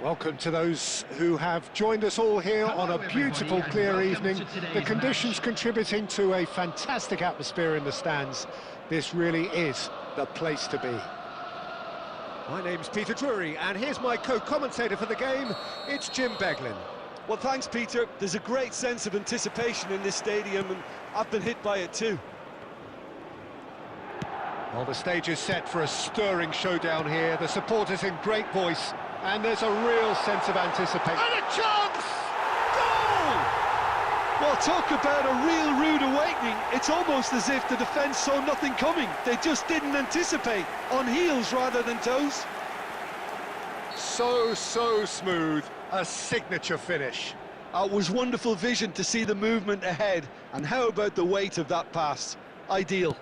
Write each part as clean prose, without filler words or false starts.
Welcome to those who have joined us all here on a beautiful, clear evening. The conditions contributing to a fantastic atmosphere in the stands. This really is the place to be. My name's Peter Drury, and here's my co-commentator for the game. It's Jim Beglin. Well, thanks, Peter. There's a great sense of anticipation in this stadium, and I've been hit by it too. Well, the stage is set for a stirring showdown here. The supporters in great voice, and there's a real sense of anticipation. And a chance! Goal! Well, talk about a real rude awakening. It's almost as if the defence saw nothing coming. They just didn't anticipate, on heels rather than toes. So smooth, a signature finish. It was wonderful vision to see the movement ahead, and how about the weight of that pass? Ideal.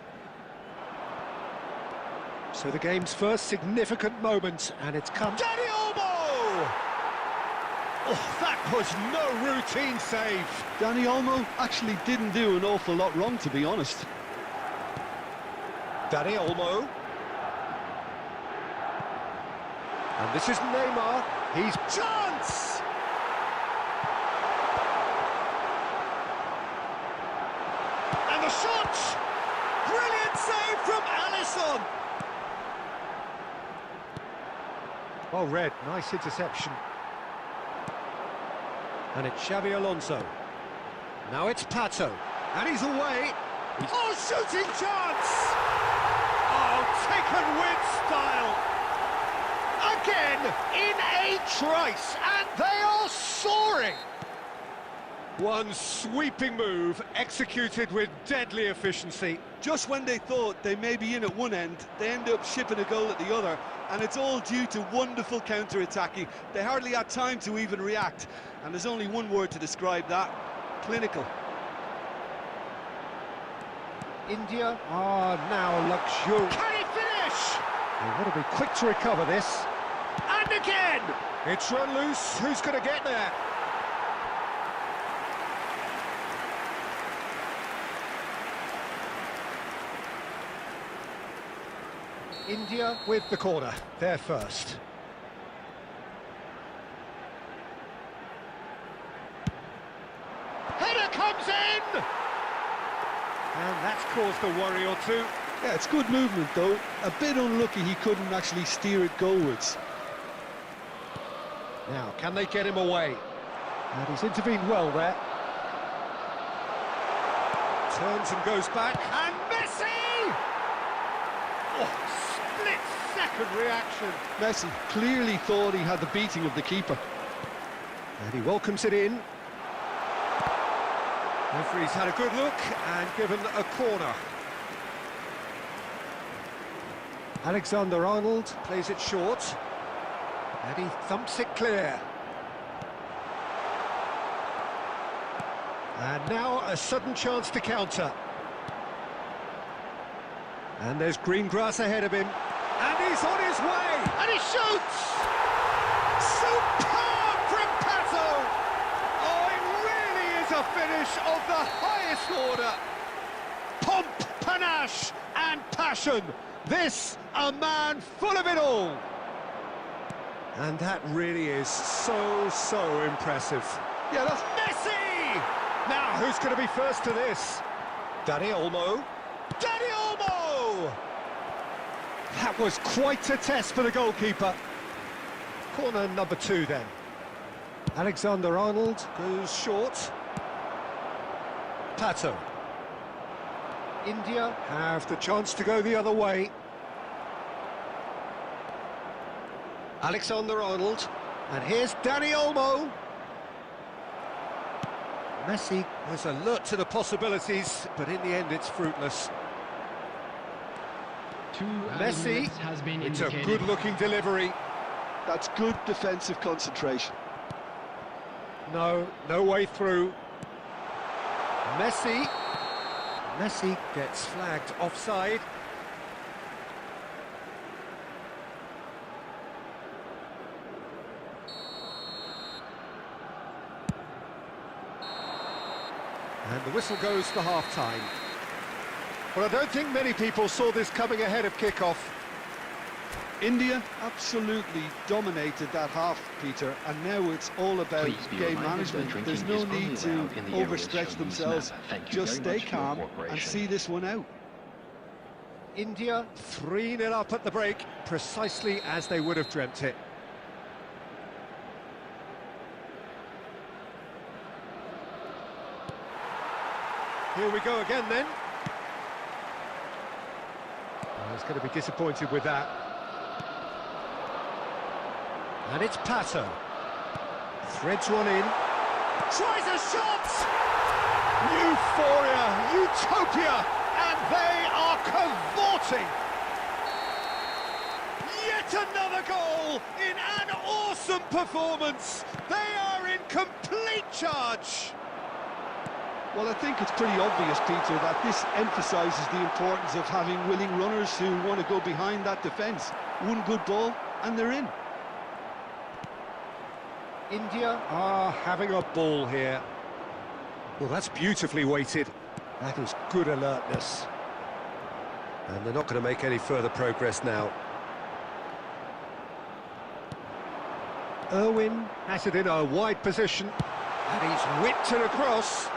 So the game's first significant moment, and it's come... Dani Olmo! Oh, that was no routine save. Dani Olmo actually didn't do an awful lot wrong, to be honest. Dani Olmo. And this is Neymar. He's... Chance! And the shot! Brilliant save from Alisson! Well read, nice interception. And it's Xabi Alonso. Now it's Pato. And he's away. Oh, shooting chance! Oh, taken with style. Again, in a trice, and they are soaring. One sweeping move, executed with deadly efficiency. Just when they thought they may be in at one end, they end up shipping a goal at the other, and it's all due to wonderful counter-attacking. They hardly had time to even react, and there's only one word to describe that: clinical. India are now luxurious. Can he finish? They want to be quick to recover this. And again! It's run loose. Who's going to get there? India with the corner, they're first. Header comes in! And that's caused a worry or two. Yeah, it's good movement though. A bit unlucky he couldn't actually steer it goalwards. Now, can they get him away? And he's intervened well there. Turns and goes back, and Messi! Oh, split-second reaction. Messi clearly thought he had the beating of the keeper. And he welcomes it in. Referee's had a good look and given a corner. Alexander-Arnold plays it short. And he thumps it clear. And now a sudden chance to counter. And there's green grass ahead of him. And he's on his way! And he shoots! Superb from Pato! Oh, it really is a finish of the highest order. Pomp, panache and passion. This, a man full of it all. And that really is so impressive. Yeah, that's... Messi! Now, who's going to be first to this? Dani Olmo. Dani Olmo! That was quite a test for the goalkeeper. Corner number 2 then. Alexander-Arnold goes short. Pato. India have the chance to go the other way. Alexander-Arnold. And here's Dani Olmo. Messi was alert to the possibilities, but in the end it's fruitless. Messi, has been it's a indicated. good-looking delivery. That's good defensive concentration. No way through. Messi gets flagged offside. And the whistle goes for half-time. Well, I don't think many people saw this coming ahead of kick-off. India absolutely dominated that half, Peter, and now it's all about Please be game reminded that management. drinking There's no is only need to allowed in the areas overstretch shown in this themselves. map. Thank you Just very stay much for your calm and cooperation. see this one out. India 3-0 up at the break, precisely as they would have dreamt it. Here we go again then. Oh, he's going to be disappointed with that. And it's Pato. Threads one in. Tries a shot! Euphoria, utopia, and they are cavorting. Yet another goal in an awesome performance. They are in complete charge. Well, I think it's pretty obvious, Peter, that this emphasises the importance of having willing runners who want to go behind that defence. One good ball, and they're in. India are having a ball here. Well, that's beautifully weighted. That is good alertness. And they're not going to make any further progress now. Irwin has it in a wide position. And he's whipped it across.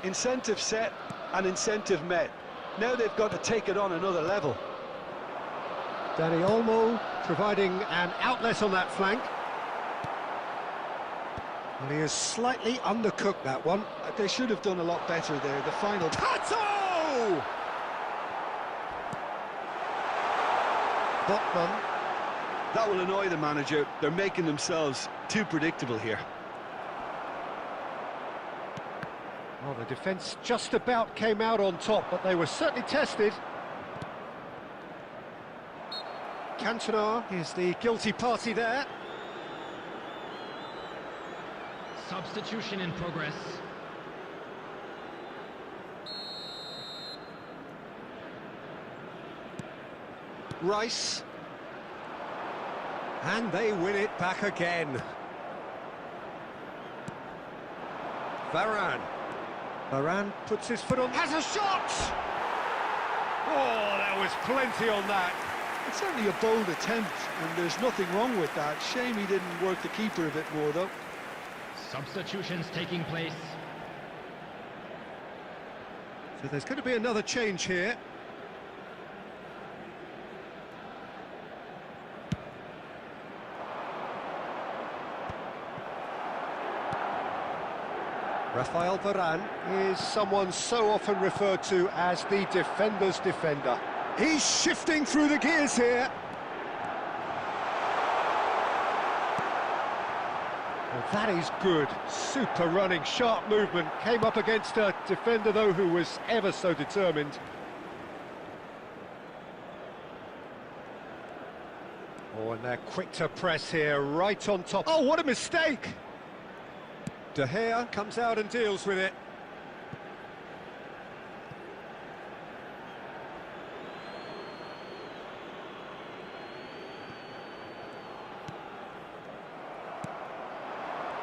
Incentive set and incentive met. Now they've got to take it on another level. Dani Olmo providing an outlet on that flank. Well, he has slightly undercooked that one. They should have done a lot better there. The final... Pato! Botman. That will annoy the manager. They're making themselves too predictable here. Well, the defence just about came out on top, but they were certainly tested. Cantona is the guilty party there. Substitution in progress. Rice. And they win it back again. Varane. Varane puts his foot on, has a shot! Oh, there was plenty on that. It's certainly a bold attempt, and there's nothing wrong with that. Shame he didn't work the keeper a bit more, though. Substitutions taking place. So there's going to be another change here. Rafael Varane is someone so often referred to as the defender's defender. He's shifting through the gears here. Well, that is good. Super running, sharp movement. Came up against a defender, though, who was ever so determined. Oh, and they're quick to press here, right on top. Oh, what a mistake! De Gea comes out and deals with it.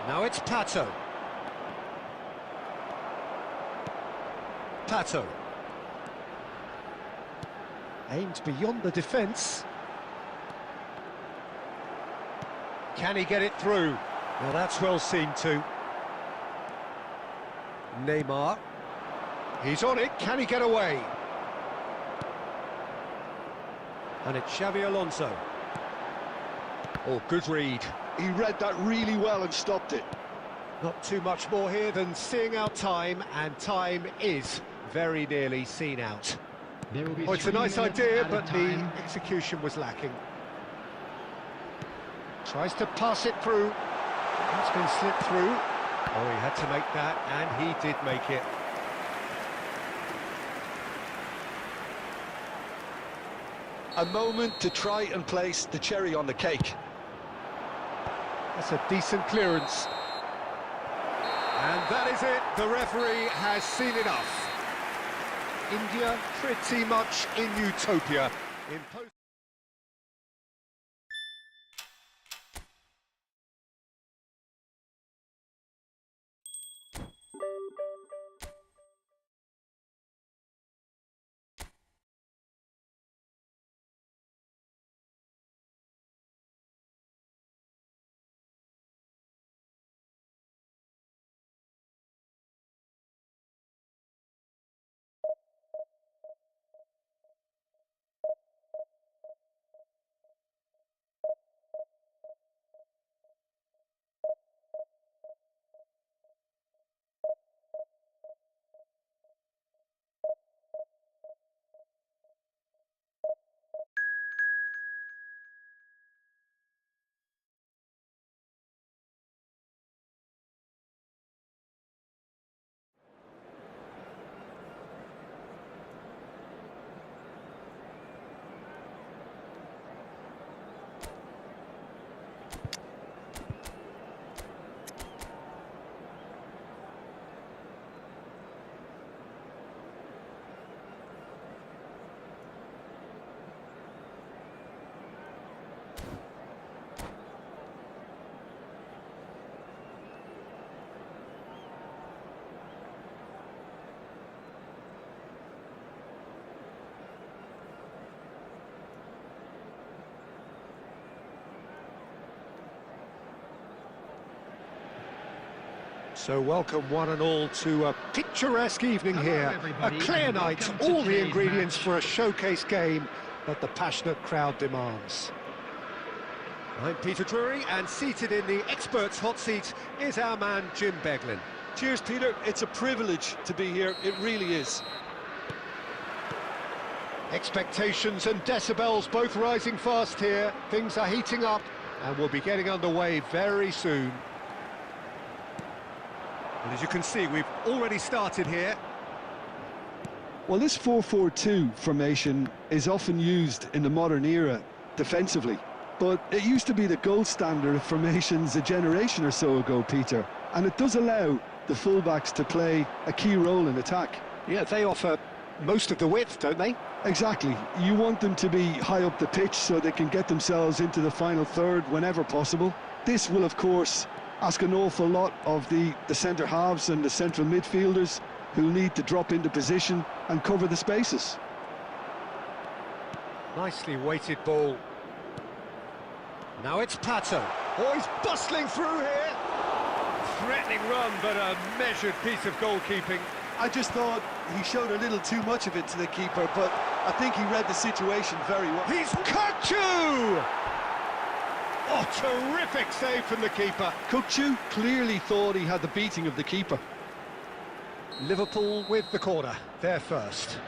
Now it's Pato. Pato. Aimed beyond the defence. Can he get it through? Now that's well seen too. Neymar. He's on it. Can he get away? And it's Xavi Alonso. Oh, good read. He read that really well and stopped it. Not too much more here than seeing out time, and time is very nearly seen out. There will be Oh, it's a 3 nice minutes idea, added but time. the execution was lacking. Tries to pass it through. It's been slipped through. Oh, he had to make that, and he did make it. A moment to try and place the cherry on the cake. That's a decent clearance. And that is it. The referee has seen enough. India pretty much in utopia. So welcome one and all to a picturesque evening here. A everybody, clear and night, welcome to all the today's ingredients match. for a showcase game that the passionate crowd demands. I'm Peter Drury, and seated in the experts' hot seat is our man Jim Beglin. Cheers, Peter. It's a privilege to be here. It really is. Expectations and decibels both rising fast here. Things are heating up, and we'll be getting underway very soon. And as you can see, we've already started here. Well, this 4-4-2 formation is often used in the modern era defensively, but it used to be the gold standard of formations a generation or so ago, Peter, and it does allow the fullbacks to play a key role in attack. Yeah, they offer most of the width, don't they? Exactly. You want them to be high up the pitch so they can get themselves into the final third whenever possible. This will, of course, ask an awful lot of the centre halves and the central midfielders, who need to drop into position and cover the spaces. Nicely weighted ball. Now it's Pato. Oh, he's bustling through here. Threatening run, but a measured piece of goalkeeping. I just thought he showed a little too much of it to the keeper, but I think he read the situation very well. He's Kukçu! Oh, terrific save from the keeper. Kukçu clearly thought he had the beating of the keeper. Liverpool with the corner, they're first.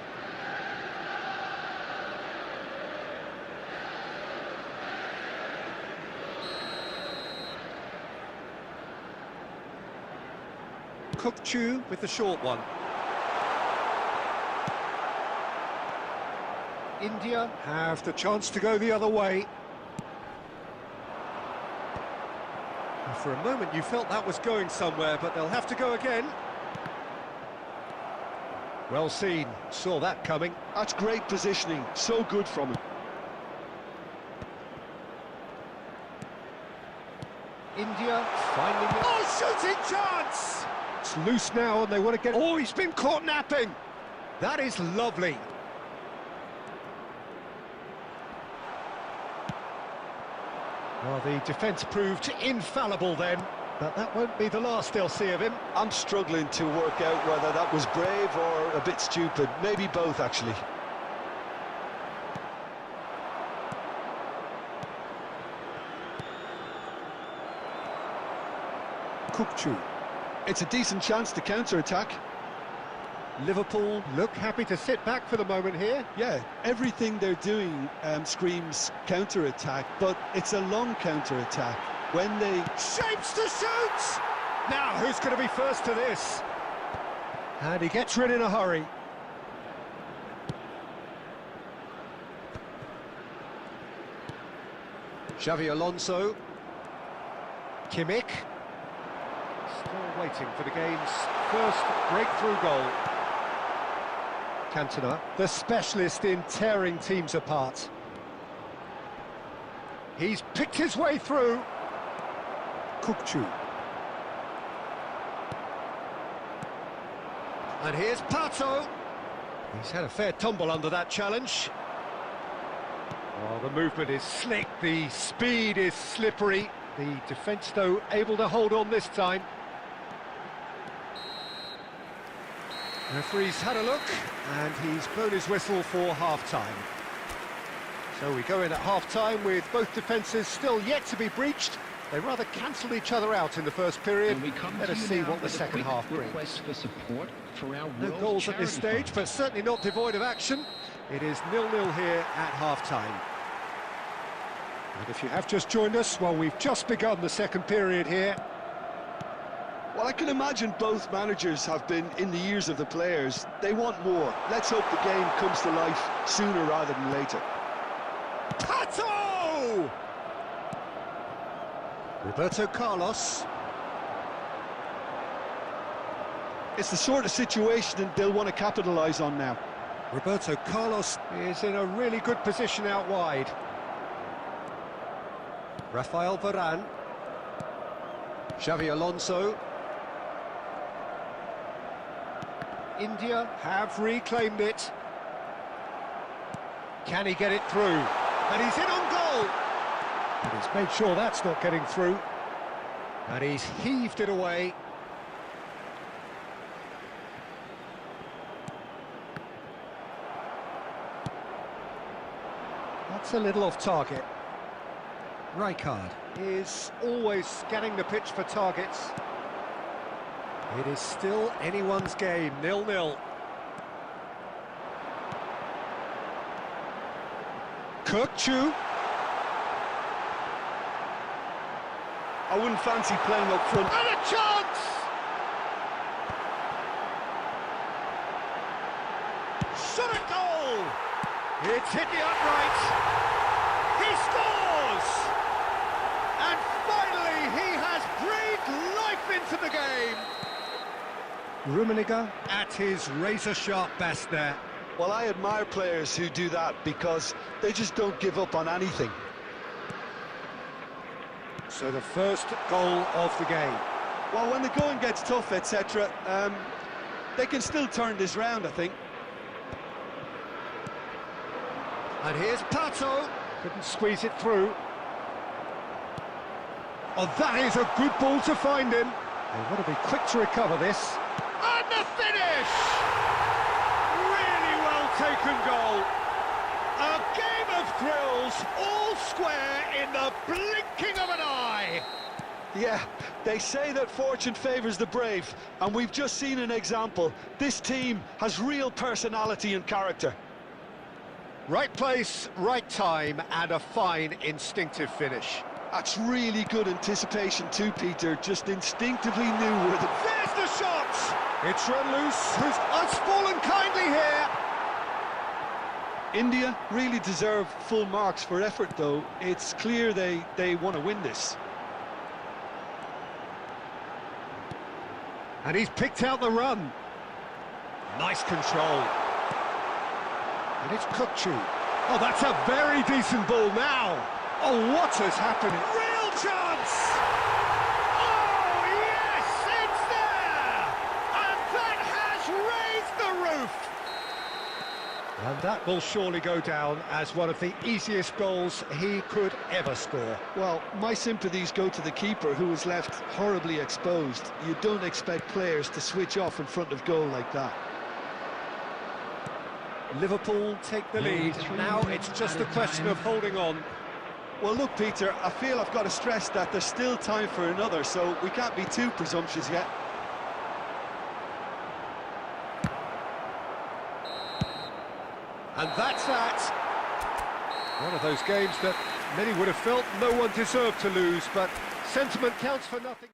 Kukçu with the short one. India have the chance to go the other way. For a moment you felt that was going somewhere, but they'll have to go again. Well seen, saw that coming. That's great positioning, so good from him. India finding it. Oh, shooting chance! It's loose now and they want to get... Oh, he's been caught napping! That is lovely. Well, the defence proved infallible then, but that won't be the last they'll see of him. I'm struggling to work out whether that was brave or a bit stupid. Maybe both, actually. Kukçu. It's a decent chance to counter-attack. Liverpool look happy to sit back for the moment here. Yeah, everything they're doing screams counter-attack, but it's a long counter-attack. When they... Shapes to shoot! Now, who's going to be first to this? And he gets rid in a hurry. Xavi Alonso. Kimmich. Still waiting for the game's first breakthrough goal. Cantona, the specialist in tearing teams apart. He's picked his way through. Kukçu. And here's Pato. He's had a fair tumble under that challenge. Oh, the movement is slick, the speed is slippery. The defence, though, able to hold on this time. Referee's had a look, and he's blown his whistle for half-time. So we go in at half-time with both defences still yet to be breached. They rather cancelled each other out in the first period. Let us see what the second half brings. For support for our No goals at this stage, but certainly not devoid of action. It is 0-0 here at half-time. And if you have just joined us, well, we've just begun the second period here. Well, I can imagine both managers have been in the ears of the players. They want more. Let's hope the game comes to life sooner rather than later. Pato! Roberto Carlos. It's the sort of situation that they'll want to capitalise on now. Roberto Carlos is in a really good position out wide. Rafael Varane. Xavi Alonso. India have reclaimed it. Can he get it through? And he's in on goal! And he's made sure that's not getting through. And he's heaved it away. That's a little off target. Rijkaard is always scanning the pitch for targets. It is still anyone's game, 0-0. Kukçu. I wouldn't fancy playing up front. And a chance! Shot a goal! It's hit the upright. He scores! And finally he has breathed life into the game. Rummenigge at his razor-sharp best there. Well, I admire players who do that because they just don't give up on anything. So the first goal of the game. Well, when the going gets tough, etc., they can still turn this round, I think. And here's Pato. Couldn't squeeze it through. Oh, that is a good ball to find him. They want to be quick to recover this. And the finish! Really well taken goal. A game of thrills, all square in the blinking of an eye. Yeah, they say that fortune favours the brave, and we've just seen an example. This team has real personality and character. Right place, right time, and a fine instinctive finish. That's really good anticipation too, Peter. Just instinctively knew where the... There's the shot! It's run loose, who's fallen kindly here. India really deserve full marks for effort, though. It's clear they want to win this. And he's picked out the run. Nice control. And it's Kukcu. Oh, that's a very decent ball now. Oh, what has happened? Real chance! Oh, yes, it's there! And that has raised the roof! And that will surely go down as one of the easiest goals he could ever score. Well, my sympathies go to the keeper, who was left horribly exposed. You don't expect players to switch off in front of goal like that. Liverpool take the lead. Now it's just a question of holding on. Well, look, Peter, I feel I've got to stress that there's still time for another, so we can't be too presumptuous yet. And that's that. One of those games that many would have felt no one deserved to lose, but sentiment counts for nothing.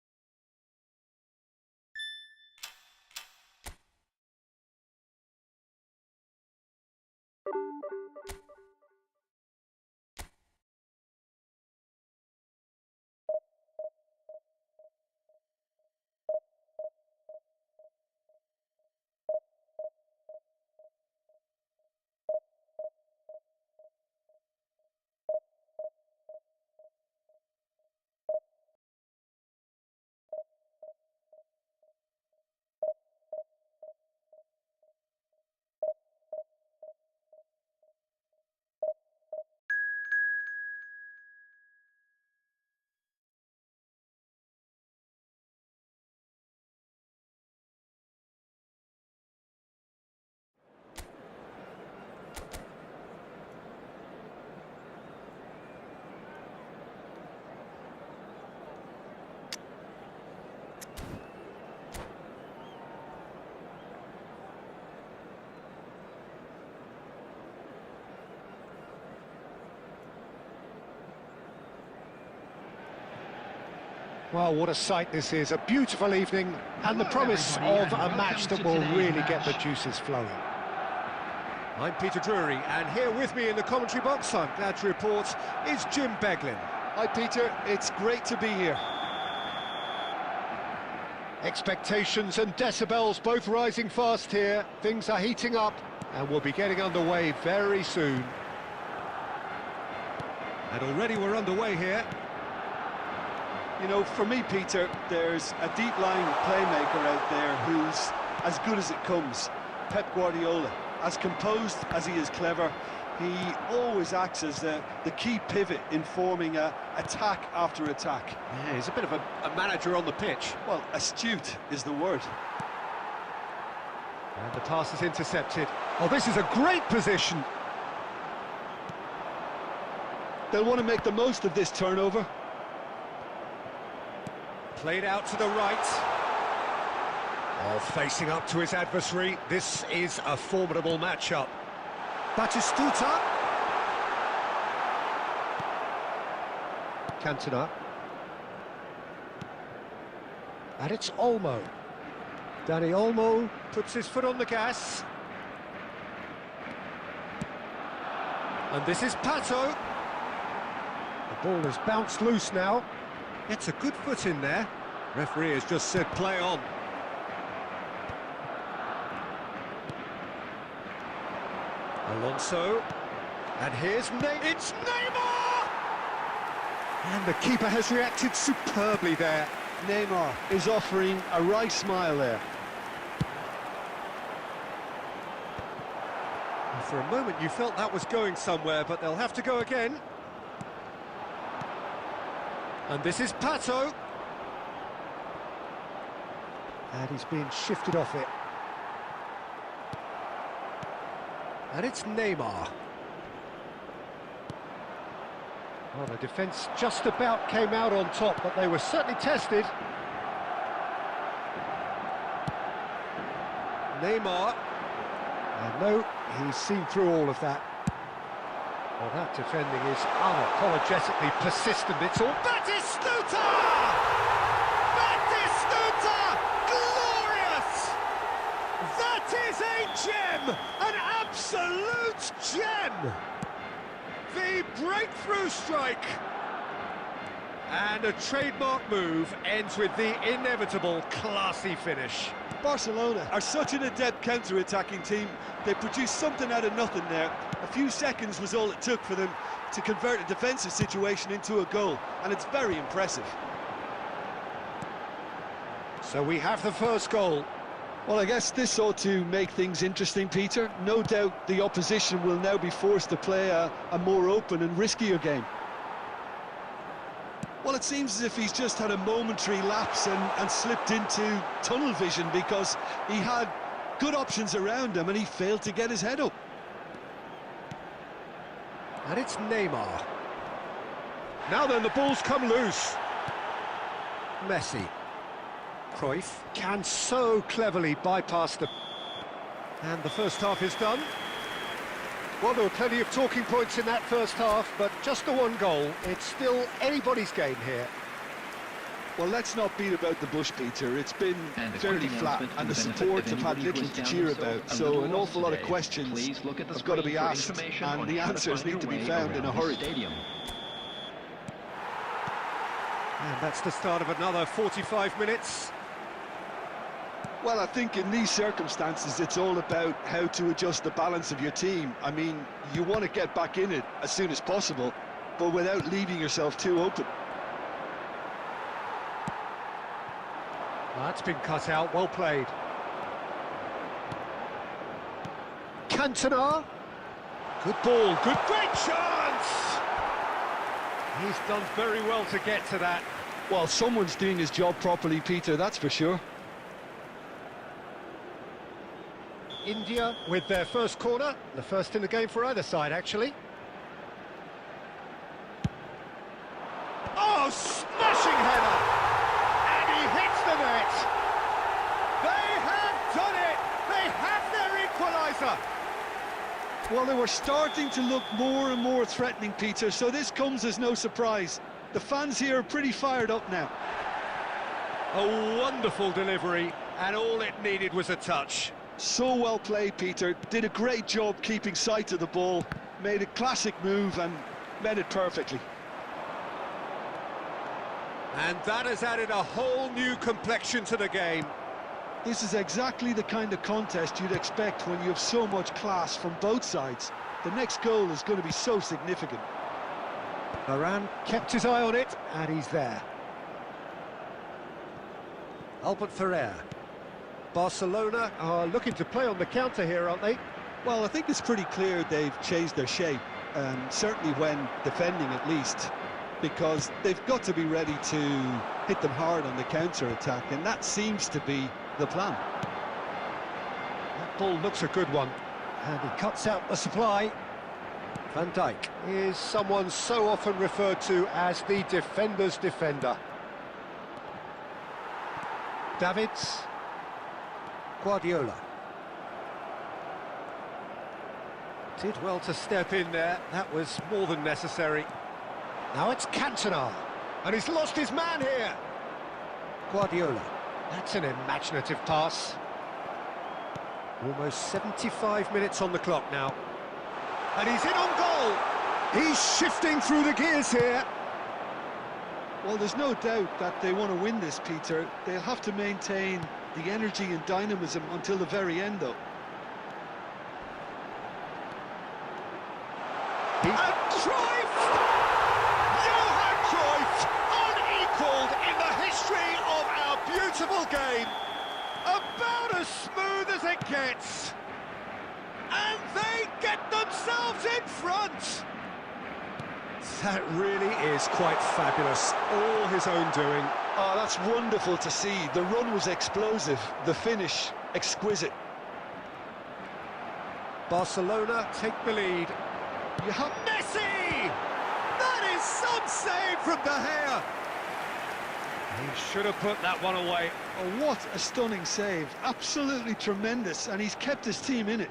Well, what a sight this is, a beautiful evening, and the promise of a match that will really get the juices flowing. I'm Peter Drury, and here with me in the commentary box, I'm glad to report, is Jim Beglin. Hi, Peter, it's great to be here. Expectations and decibels both rising fast here, things are heating up, and we'll be getting underway very soon. And already we're underway here. You know, for me, Peter, there's a deep-lying playmaker out there who's as good as it comes. Pep Guardiola. As composed as he is clever, he always acts as the key pivot in forming attack after attack. Yeah, he's a bit of a manager on the pitch. Well, astute is the word. And the pass is intercepted. Oh, this is a great position. They'll want to make the most of this turnover. Played out to the right. Oh, facing up to his adversary. This is a formidable matchup. Batistuta. Cantona. And it's Olmo. Danny Olmo puts his foot on the gas. And this is Pato. The ball has bounced loose now. Gets a good foot in there. Referee has just said play on. Alonso. And here's it's Neymar! And the keeper has reacted superbly there. Neymar is offering a wry smile there. And for a moment you felt that was going somewhere, but they'll have to go again. And this is Pato. And he's being shifted off it. And it's Neymar. Well, the defence just about came out on top, but they were certainly tested. Neymar. And no, he's seen through all of that. Well, that defending is unapologetically persistent. It's all Batistuta! Batistuta! Glorious! That is a gem! An absolute gem! The breakthrough strike! And a trademark move ends with the inevitable classy finish. Barcelona are such an adept counter-attacking team. They produced something out of nothing there. A few seconds was all it took for them to convert a defensive situation into a goal, and it's very impressive. So we have the first goal. Well, I guess this ought to make things interesting, Peter. No doubt the opposition will now be forced to play a more open and riskier game. Well, it seems as if he's just had a momentary lapse and slipped into tunnel vision, because he had good options around him and he failed to get his head up. And it's Neymar. Now then, the ball's come loose. Messi. Cruyff can so cleverly bypass the... And the first half is done. Well, there were plenty of talking points in that first half, but just the one goal. It's still anybody's game here. Well, let's not beat about the bush, Peter. It's been fairly flat, and the support have had little to cheer about, so an awful lot of questions have got to be asked, and the answers need to be found in a hurry. And that's the start of another 45 minutes. Well, I think in these circumstances, it's all about how to adjust the balance of your team. I mean, you want to get back in it as soon as possible, but without leaving yourself too open. That's been cut out, well played. Cantona. Good ball, great chance! He's done very well to get to that. Well, someone's doing his job properly, Peter, that's for sure. India with their first corner, the first in the game for either side, actually. Oh, smashing header! And he hits the net! They have done it! They have their equaliser! Well, they were starting to look more and more threatening, Peter, so this comes as no surprise. The fans here are pretty fired up now. A wonderful delivery, and all it needed was a touch. So well played, Peter. Did a great job keeping sight of the ball, made a classic move and met it perfectly. And that has added a whole new complexion to the game. This is exactly the kind of contest you'd expect when you have so much class from both sides. The next goal is going to be so significant. Varane kept his eye on it, and he's there. Albert Ferrer. Barcelona are looking to play on the counter here, aren't they? Well, I think it's pretty clear they've changed their shape, certainly when defending at least, because they've got to be ready to hit them hard on the counter-attack, and that seems to be the plan. That ball looks a good one, and he cuts out the supply. Van Dijk is someone so often referred to as the defender's defender. Davids. Guardiola. Did well to step in there, that was more than necessary. Now it's Cantona, and he's lost his man here. Guardiola, that's an imaginative pass. Almost 75 minutes on the clock now. And he's in on goal! He's shifting through the gears here. Well, there's no doubt that they want to win this, Peter. They'll have to maintain the energy and dynamism until the very end, though. And Cruyff! Johan Cruyff, unequalled in the history of our beautiful game. About as smooth as it gets. And they get themselves in front. That really is quite fabulous. All his own doing. Oh, that's wonderful to see. The run was explosive, the finish exquisite. Barcelona take the lead. You have Messi! That is some save from De Gea. He should have put that one away. Oh, what a stunning save. Absolutely tremendous, and he's kept his team in it.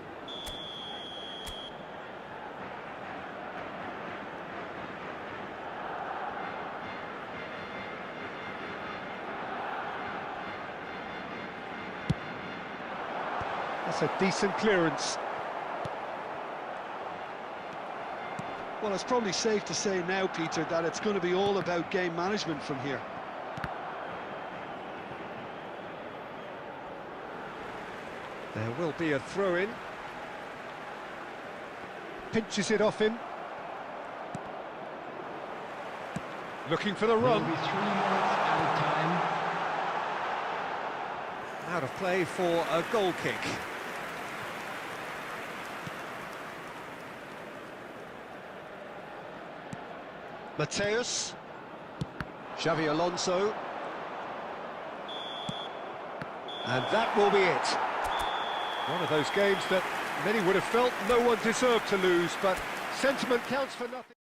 That's a decent clearance. Well, Well, it's probably safe to say now, Peter, that it's going to be all about game management from here. There will be a throw-in. Pinches it off him. Looking for the Will run. be 3 minutes added time. Out of play for a goal kick. Mateus. Xavi Alonso. And that will be it. One of those games that many would have felt no one deserved to lose, but sentiment counts for nothing.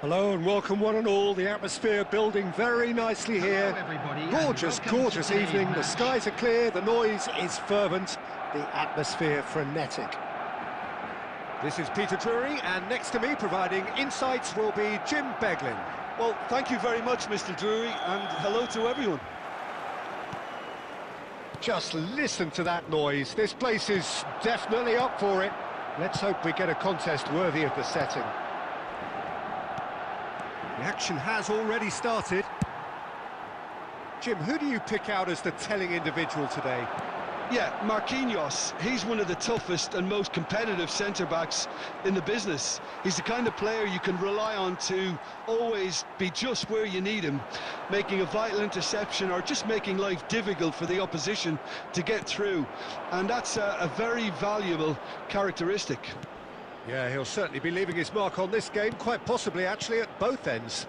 Hello and welcome one and all. The atmosphere building very nicely here. Hello, everybody, and Gorgeous, welcome to gorgeous today's evening. The match. skies are clear, the noise is fervent, the atmosphere frenetic. This is Peter Drury, and next to me providing insights will be Jim Beglin. Well, thank you very much, Mr. Drury, and hello to everyone. Just listen to that noise. This place is definitely up for it. Let's hope we get a contest worthy of the setting. The action has already started. Jim, who do you pick out as the telling individual today? Yeah, Marquinhos. He's one of the toughest and most competitive centre-backs in the business. He's the kind of player you can rely on to always be just where you need him, making a vital interception or just making life difficult for the opposition to get through. And that's a very valuable characteristic. Yeah, he'll certainly be leaving his mark on this game, quite possibly actually at both ends.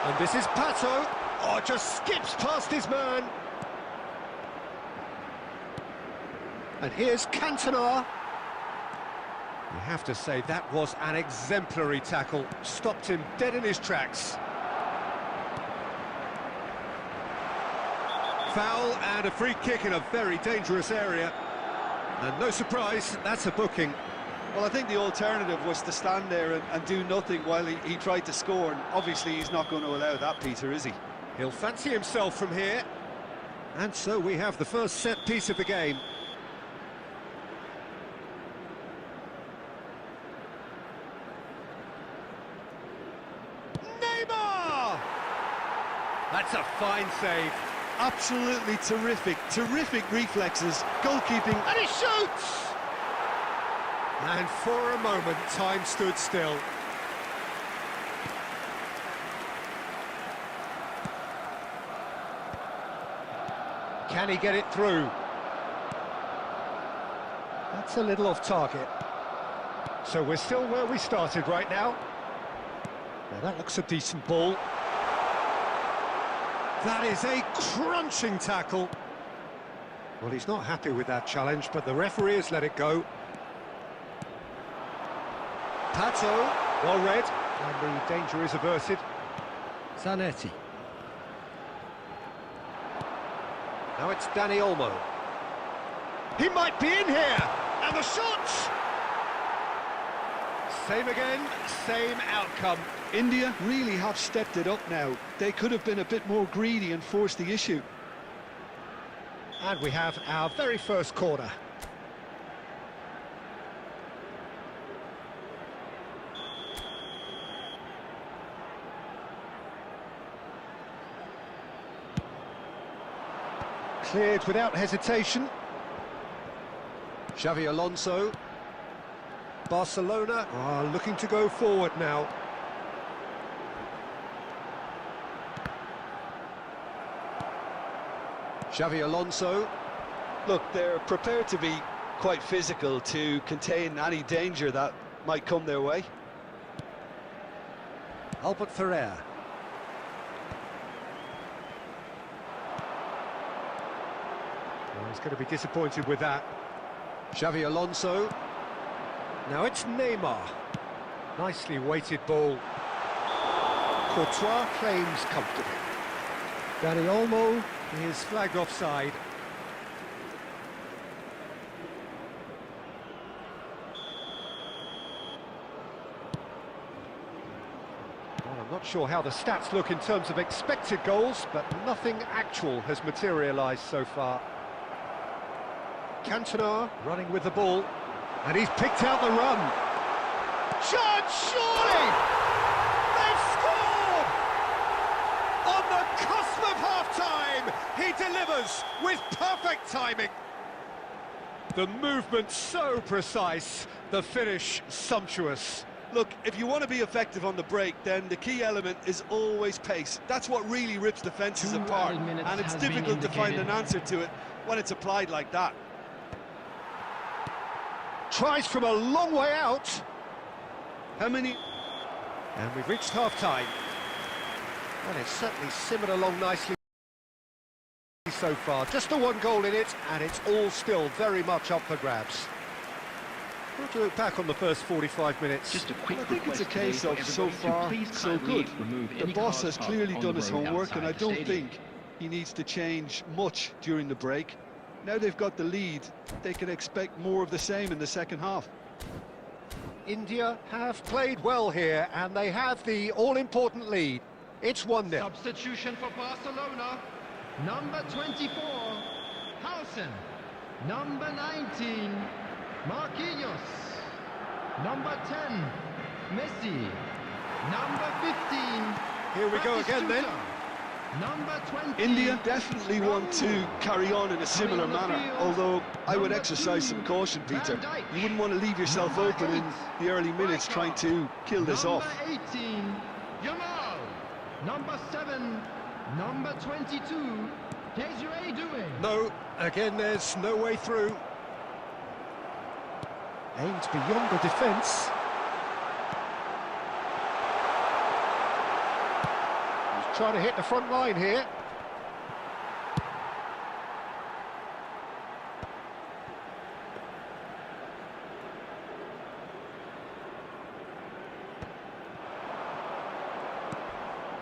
And this is Pato. Oh, just skips past his man. And here's Cantona. You have to say that was an exemplary tackle. Stopped him dead in his tracks. Foul and a free kick in a very dangerous area. And no surprise, that's a booking. Well, I think the alternative was to stand there and do nothing while he tried to score, and obviously he's not going to allow that, Peter, is he? He'll fancy himself from here. And so we have the first set piece of the game. Neymar! That's a fine save. Absolutely terrific reflexes, goalkeeping. And he shoots! And for a moment, time stood still. Can he get it through? That's a little off target. So we're still where we started right now. Now that looks a decent ball. That is a crunching tackle. Well, he's not happy with that challenge, but the referee has let it go. Pato, well read, and the danger is averted. Zanetti. Now it's Dani Olmo. He might be in here, and the shot! Same again, same outcome. India really have stepped it up now. They could have been a bit more greedy and forced the issue. And we have our very first corner. Cleared without hesitation. Xavi Alonso. Barcelona are looking to go forward now. Xavi Alonso. Look, they're prepared to be quite physical to contain any danger that might come their way. Albert Ferrer. Well, he's going to be disappointed with that. Xavi Alonso. Now it's Neymar. Nicely weighted ball. Courtois claims comfortably. Dani Olmo is flagged offside. Well, I'm not sure how the stats look in terms of expected goals, but nothing actual has materialised so far. Cantona running with the ball, and he's picked out the run. Chance, surely! They've scored! On the cusp of half-time, he delivers with perfect timing. The movement so precise, the finish sumptuous. Look, if you want to be effective on the break, then the key element is always pace. That's what really rips defences apart, and it's difficult to find an answer to it when it's applied like that. Tries from a long way out. How many? And we've reached half-time. Well, it's certainly simmered along nicely so far. Just the one goal in it, and it's all still very much up for grabs. What do you look back on the first 45 minutes? Just a quick I think it's a case of so far, so good. The boss has clearly done his homework, and I don't think he needs to change much during the break. Now they've got the lead, they can expect more of the same in the second half. India have played well here, and they have the all-important lead. It's 1-0. Substitution for Barcelona. Number 24, Hausen. Number 19, Marquinhos. Number 10, Messi. Number 15, Here we go again then. Number 20. India definitely want to carry on in a similar manner, although I would exercise some caution, Peter. You wouldn't want to leave yourself open in the early minutes trying to kill this off. Number 18, Yamal. Number 7, number 22, Desiree doing. No, again there's no way through. Aims beyond the defence. He's trying to hit the front line here.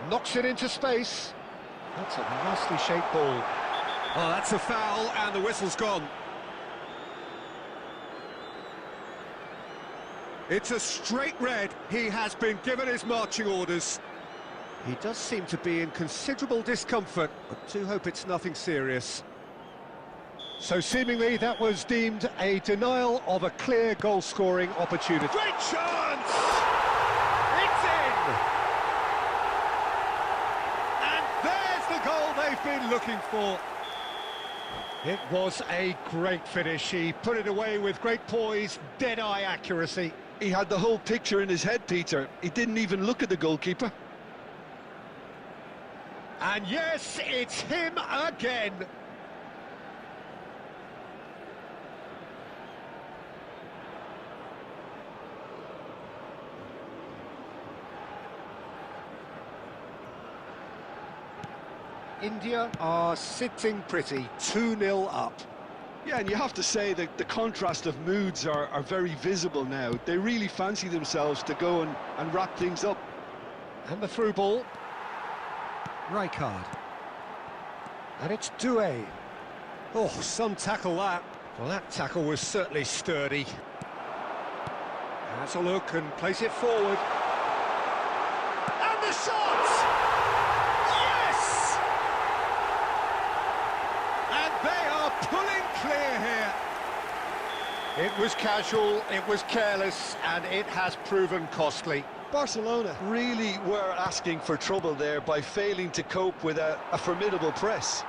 Knocks it into space. That's a nicely shaped ball. Oh, that's a foul, and the whistle's gone. It's a straight red. He has been given his marching orders. He does seem to be in considerable discomfort, but do hope it's nothing serious. So seemingly that was deemed a denial of a clear goal-scoring opportunity. Great chance! It's in! And there's the goal they've been looking for. It was a great finish. He put it away with great poise, dead-eye accuracy. He had the whole picture in his head, Peter. He didn't even look at the goalkeeper. And yes, it's him again. India are sitting pretty, 2-0 up. Yeah, and you have to say that the contrast of moods are very visible now. They really fancy themselves to go and wrap things up. And the through ball. Rijkaard. And it's Doué. Oh, some tackle that. Well, that tackle was certainly sturdy. Has a look and plays it forward. And the shot! Yes! And they are pulling clear here. It was casual, it was careless, and it has proven costly. Barcelona really were asking for trouble there by failing to cope with a formidable press.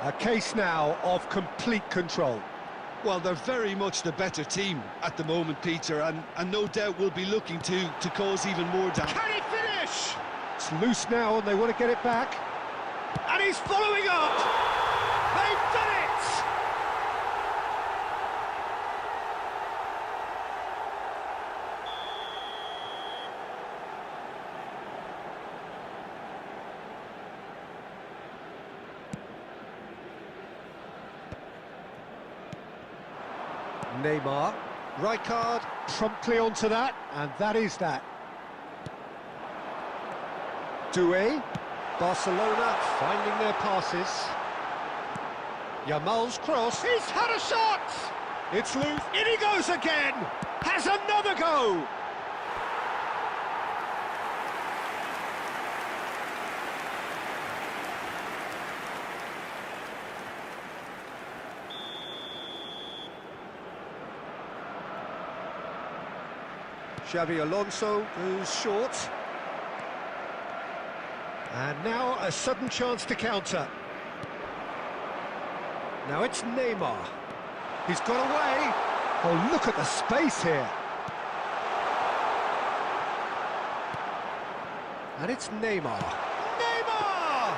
A case now of complete control. Well, they're very much the better team at the moment, Peter, and no doubt will be looking to cause even more damage. Can he finish? It's loose now and they want to get it back. And he's following up! They've done it! Neymar, Rijkaard promptly onto that, and that is that. Doué, Barcelona finding their passes. Yamal's cross, he's had a shot! It's loose, in he goes again! Has another go! Xabi Alonso goes short. And now a sudden chance to counter. Now it's Neymar. He's got away. Oh, look at the space here. And it's Neymar. Neymar!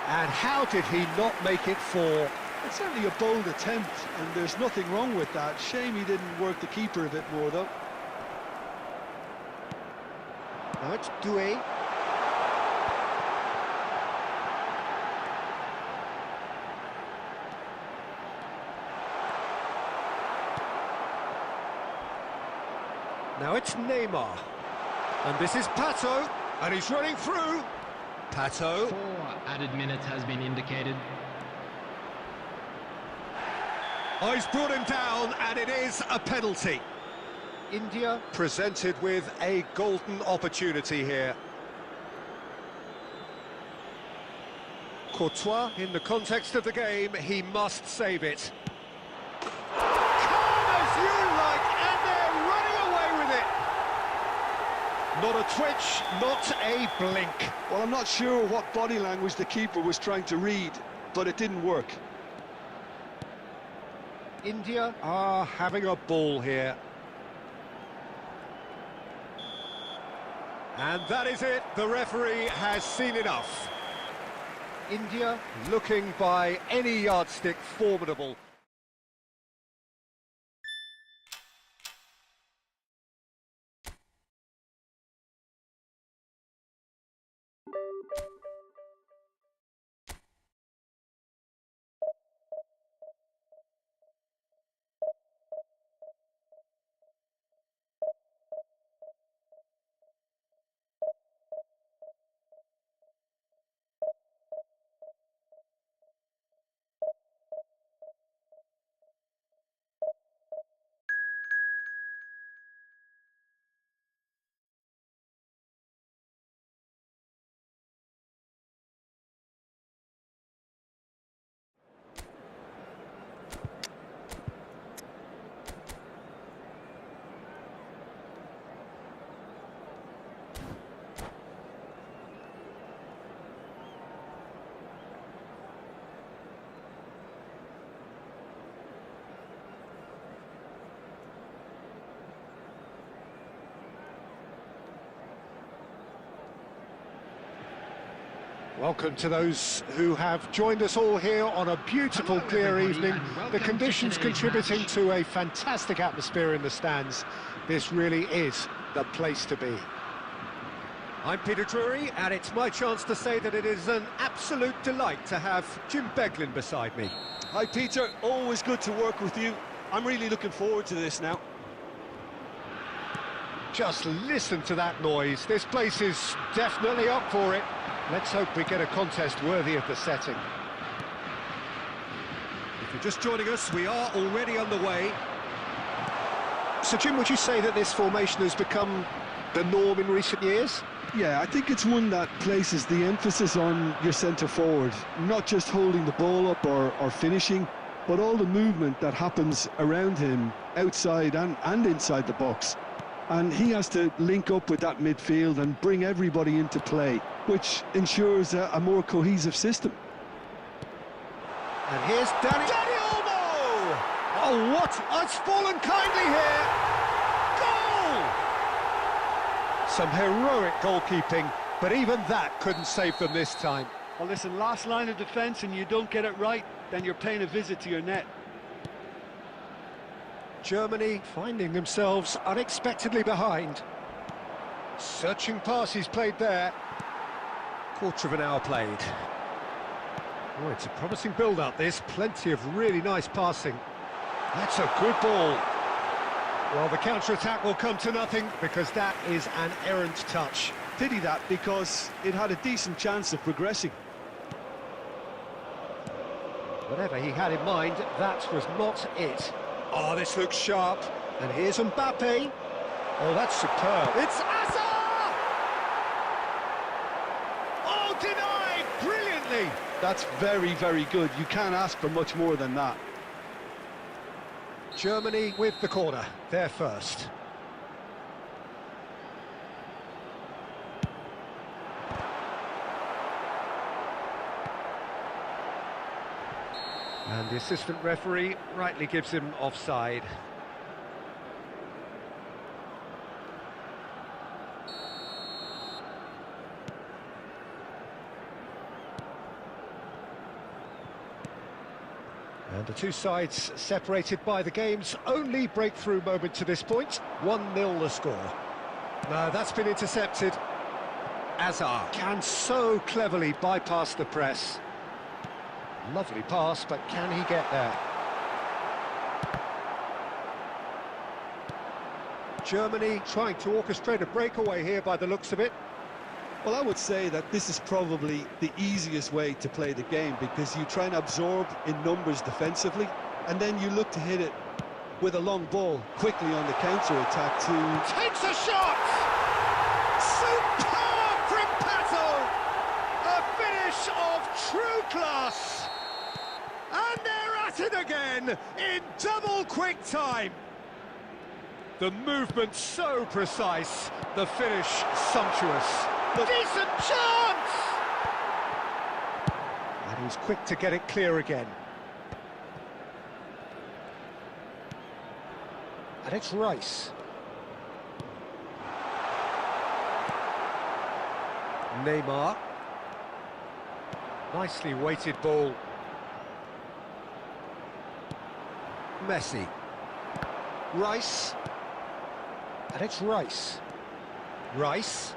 And how did he not make it four? It's certainly a bold attempt, and there's nothing wrong with that. Shame he didn't work the keeper a bit more, though. Now it's Doué. Now it's Neymar. And this is Pato. And he's running through. Pato. 4 added minutes has been indicated. Oh, he's brought him down, and it is a penalty. India presented with a golden opportunity here. Courtois, in the context of the game, he must save it. Calm as you like, and they're running away with it. Not a twitch, not a blink. Well, I'm not sure what body language the keeper was trying to read, but it didn't work. India are having a ball here. And that is it, the referee has seen enough. India looking by any yardstick formidable. Welcome to those who have joined us all here on a beautiful, clear evening. The conditions contributing to a fantastic atmosphere in the stands. This really is the place to be. I'm Peter Drury, and it's my chance to say that it is an absolute delight to have Jim Beglin beside me. Hi, Peter. Always good to work with you. I'm really looking forward to this now. Just listen to that noise. This place is definitely up for it. Let's hope we get a contest worthy of the setting. If you're just joining us, we are already underway. So, Jim, would you say that this formation has become the norm in recent years? Yeah, I think it's one that places the emphasis on your centre-forward, not just holding the ball up or finishing, but all the movement that happens around him, outside and inside the box. And he has to link up with that midfield and bring everybody into play, which ensures a more cohesive system. And here's Danny Olmo! Oh, what? It's fallen kindly here! Goal! Some heroic goalkeeping, but even that couldn't save them this time. Well, listen, last line of defence and you don't get it right, then you're paying a visit to your net. Germany finding themselves unexpectedly behind. Searching passes played there. Quarter of an hour played. Oh, it's a promising build-up, this. Plenty of really nice passing. That's a good ball. Well, the counter-attack will come to nothing because that is an errant touch. Pity that, because it had a decent chance of progressing. Whatever he had in mind, that was not it. Oh, this looks sharp. And here's Mbappe. Oh, that's superb. It's Hazard! Oh, denied brilliantly. That's very, very good. You can't ask for much more than that. Germany with the corner. They're first. And the assistant referee rightly gives him offside. And the two sides separated by the game's only breakthrough moment to this point. 1-0 the score. No, that's been intercepted. Hazard can so cleverly bypass the press. Lovely pass, but can he get there? Germany trying to orchestrate a breakaway here by the looks of it. Well, I would say that this is probably the easiest way to play the game, because you try and absorb in numbers defensively, and then you look to hit it with a long ball quickly on the counter-attack to... Takes a shot! Superb from Pato! A finish of true class! And they're at it again in double quick time. The movement so precise, the finish sumptuous. The decent chance! And he's quick to get it clear again. And it's Rice. Neymar. Nicely weighted ball. Messi. Rice. And it's Rice. Rice.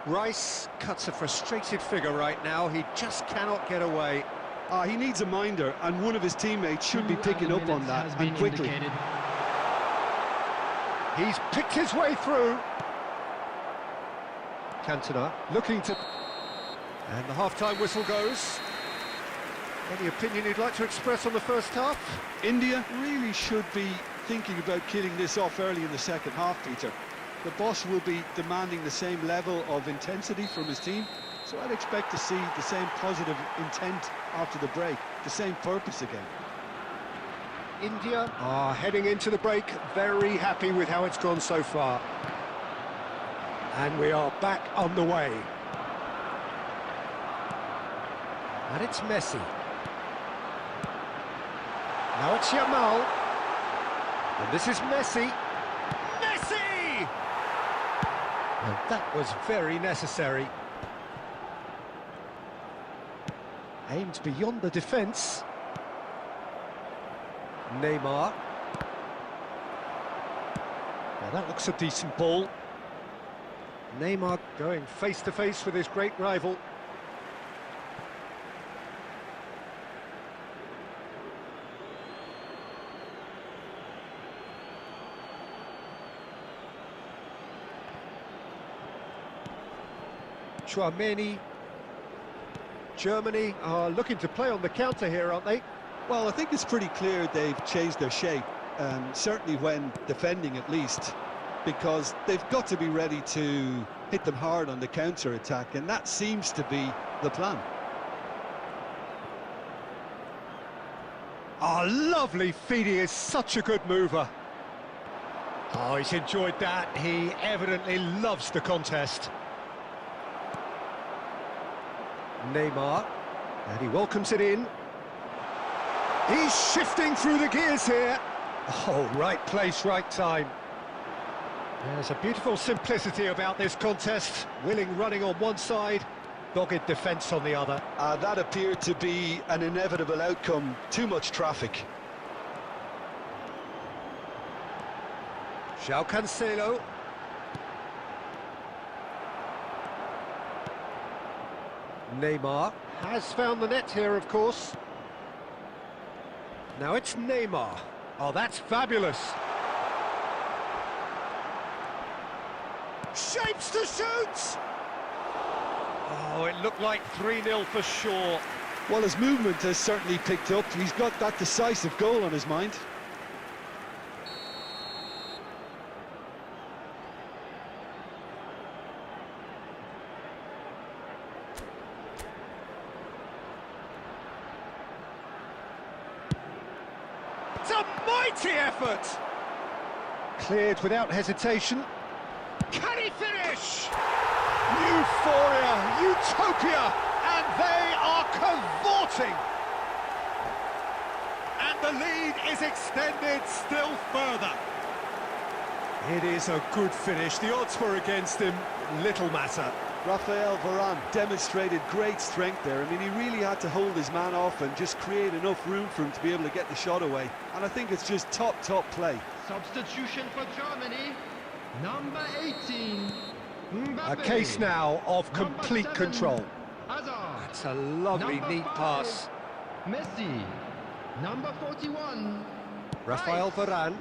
Rice cuts a frustrated figure right now. He just cannot get away. He needs a minder, and one of his teammates should be picking up on that, and quickly. He's picked his way through. Cantona looking to... And the half-time whistle goes. Any opinion you'd like to express on the first half? India really should be thinking about killing this off early in the second half, Peter. The boss will be demanding the same level of intensity from his team, so I'd expect to see the same positive intent after the break, the same purpose again. India are heading into the break, very happy with how it's gone so far. And we are back on the way. And it's Messi. Now it's Yamal. And this is Messi. Messi! And that was very necessary. Aimed beyond the defence. Neymar. Now that looks a decent ball. Neymar going face-to-face with his great rival. Chouameni. Germany are looking to play on the counter here, aren't they? Well, I think it's pretty clear they've changed their shape, certainly when defending at least, because they've got to be ready to hit them hard on the counter-attack, and that seems to be the plan. Oh, lovely feed. He is such a good mover. Oh, he's enjoyed that. He evidently loves the contest. Neymar, and he welcomes it in. He's shifting through the gears here. Oh, right place, right time. There's a beautiful simplicity about this contest. Willing running on one side, dogged defence on the other. That appeared to be an inevitable outcome. Too much traffic. João Cancelo. Neymar has found the net here, of course. Now it's Neymar. Oh, that's fabulous. Shapes to shoot! Oh, it looked like 3-0 for sure. Well, his movement has certainly picked up. He's got that decisive goal on his mind. It's a mighty effort! Cleared without hesitation. Can he finish? Euphoria, utopia, and they are cavorting. And the lead is extended still further. It is a good finish. The odds were against him. Little matter. Rafael Varane demonstrated great strength there. I mean, he really had to hold his man off and just create enough room for him to be able to get the shot away. And I think it's just top play. Substitution for Germany. Number 18. A Mbappe. case now of Number complete 7, control. Hazard. It's a lovely, Number neat 5, pass. Messi. Number 41. Rafael Rice. Varane.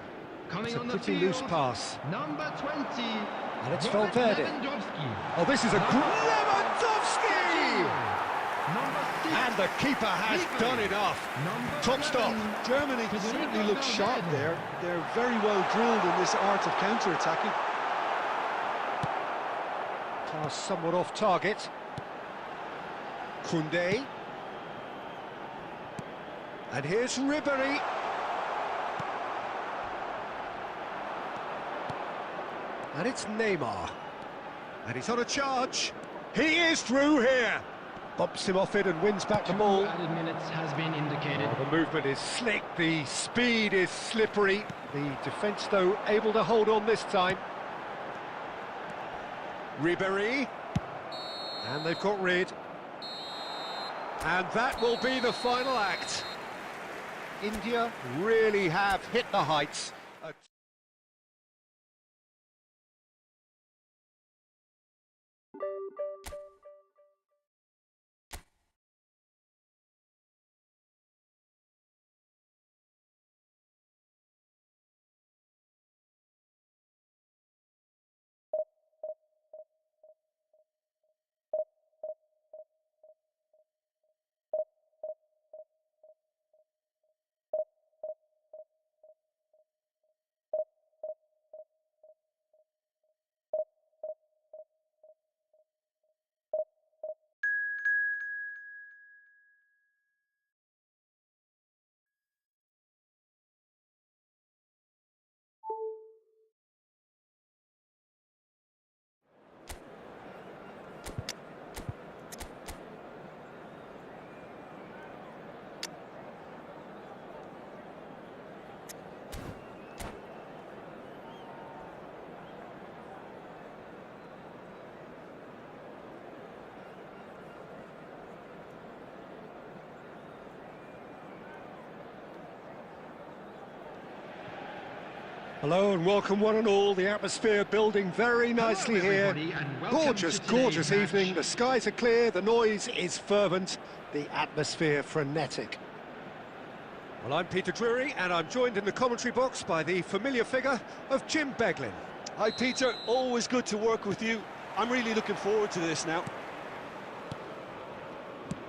Coming It's a on the pretty field. loose pass. Number 20. And it's Robert Valverde. Lewandowski. Oh, this is a Lewandowski! Number 6. And the keeper has done enough. Number Top stop. 11. Germany certainly look sharp there. They're very well drilled in this art of counter-attacking. Pass somewhat off target. Koundé. And here's Ribéry. And it's Neymar. And he's on a charge. He is through here. Bumps him off it and wins back the 2 ball. added minutes has been indicated. Oh, the movement is slick, the speed is slippery. The defence, though, able to hold on this time. Ribéry. And they've got rid. And that will be the final act. India really have hit the heights. Hello and welcome one and all. The atmosphere building very nicely here. everybody, and welcome Gorgeous, to today's gorgeous match. evening. The skies are clear, the noise is fervent, the atmosphere frenetic. Well, I'm Peter Drury and I'm joined in the commentary box by the familiar figure of Jim Beglin. Hi, Peter. Always good to work with you. I'm really looking forward to this now.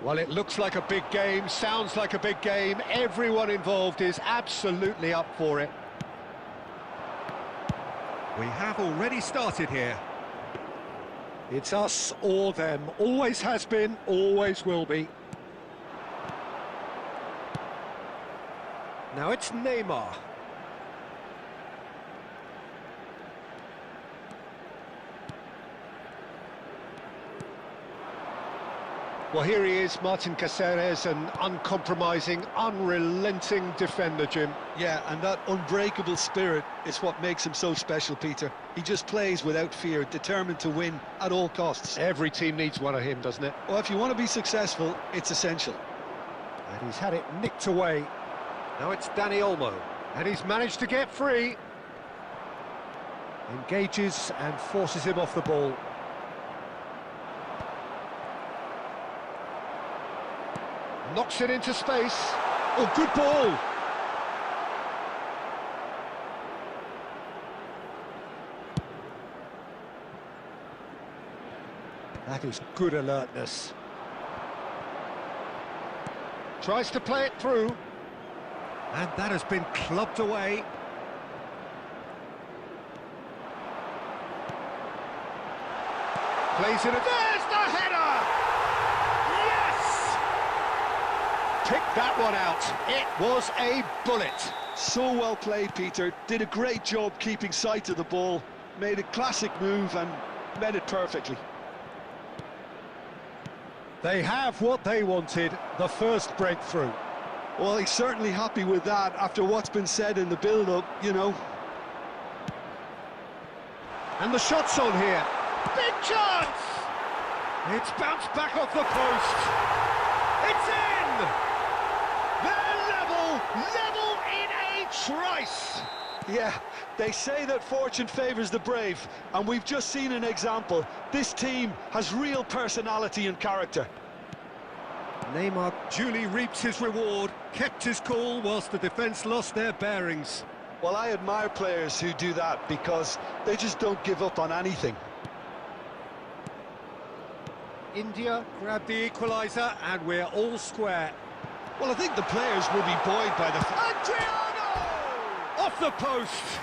Well, it looks like a big game, sounds like a big game. Everyone involved is absolutely up for it. We have already started here. It's us or them. Always has been, always will be. Now it's Neymar. Well, here he is, Martin Caceres, an uncompromising, unrelenting defender, Jim. Yeah, and that unbreakable spirit is what makes him so special, Peter. He just plays without fear, determined to win at all costs. Every team needs one of him, doesn't it? Well, if you want to be successful, it's essential. And he's had it nicked away. Now it's Danny Olmo, and he's managed to get free. Engages and forces him off the ball. Knocks it into space. Oh, good ball! That is good alertness. Tries to play it through. And that has been clubbed away. Plays it, there's the header! Yes! Pick that one out. It was a bullet. So well played, Peter. Did a great job keeping sight of the ball. Made a classic move and met it perfectly. They have what they wanted, the first breakthrough. Well, he's certainly happy with that after what's been said in the build-up, you know. And the shot's on here. Big chance! It's bounced back off the post. It's in! They're level in a trice! Yeah, they say that fortune favours the brave, and we've just seen an example. This team has real personality and character. Neymar duly reaps his reward, kept his cool whilst the defence lost their bearings. Well, I admire players who do that because they just don't give up on anything. India grabbed the equaliser and we're all square. Well, I think the players will be buoyed by the... Adriano! Off the post!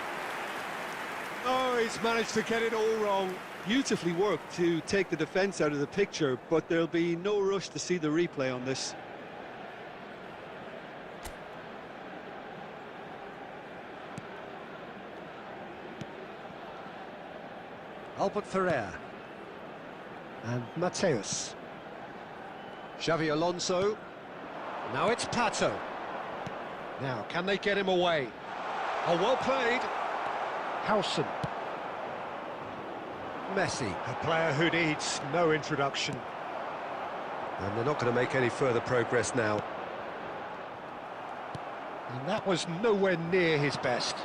Oh, he's managed to get it all wrong. Beautifully worked to take the defence out of the picture, but there'll be no rush to see the replay on this. Albert Ferrer. And Mateus. Xavi Alonso. Now it's Pato. Now, can they get him away? Oh, well played. Howson. Messi, a player who needs no introduction. And they're not going to make any further progress now. And that was nowhere near his best.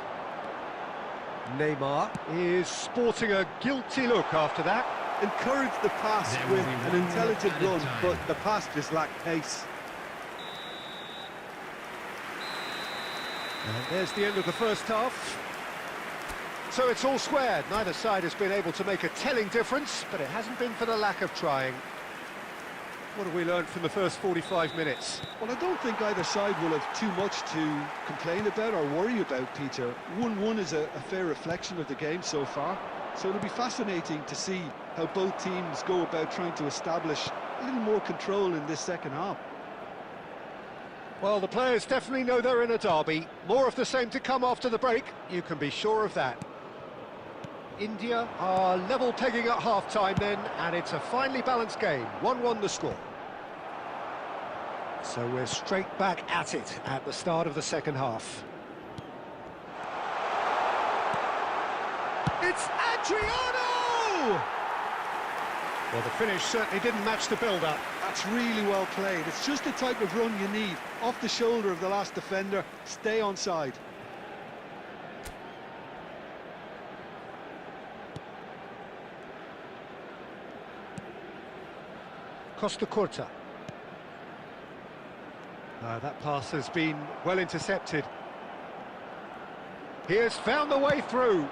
Neymar is sporting a guilty look after that. Encouraged the pass There will with be an one intelligent minute run, time. but the pass just lacked pace. And there's the end of the first half. So it's all squared. Neither side has been able to make a telling difference, but it hasn't been for the lack of trying. What have we learned from the first 45 minutes? Well, I don't think either side will have too much to complain about or worry about, Peter. 1-1 is a fair reflection of the game so far, so it'll be fascinating to see how both teams go about trying to establish a little more control in this second half. Well, the players definitely know they're in a derby. More of the same to come after the break, you can be sure of that. India are level pegging at half-time then, and it's a finely balanced game. 1-1 the score. So we're straight back at it at the start of the second half. It's Adriano! Well, the finish certainly didn't match the build-up. That's really well played. It's just the type of run you need. Off the shoulder of the last defender, stay onside. Costa Curta. That pass has been well intercepted. He has found the way through.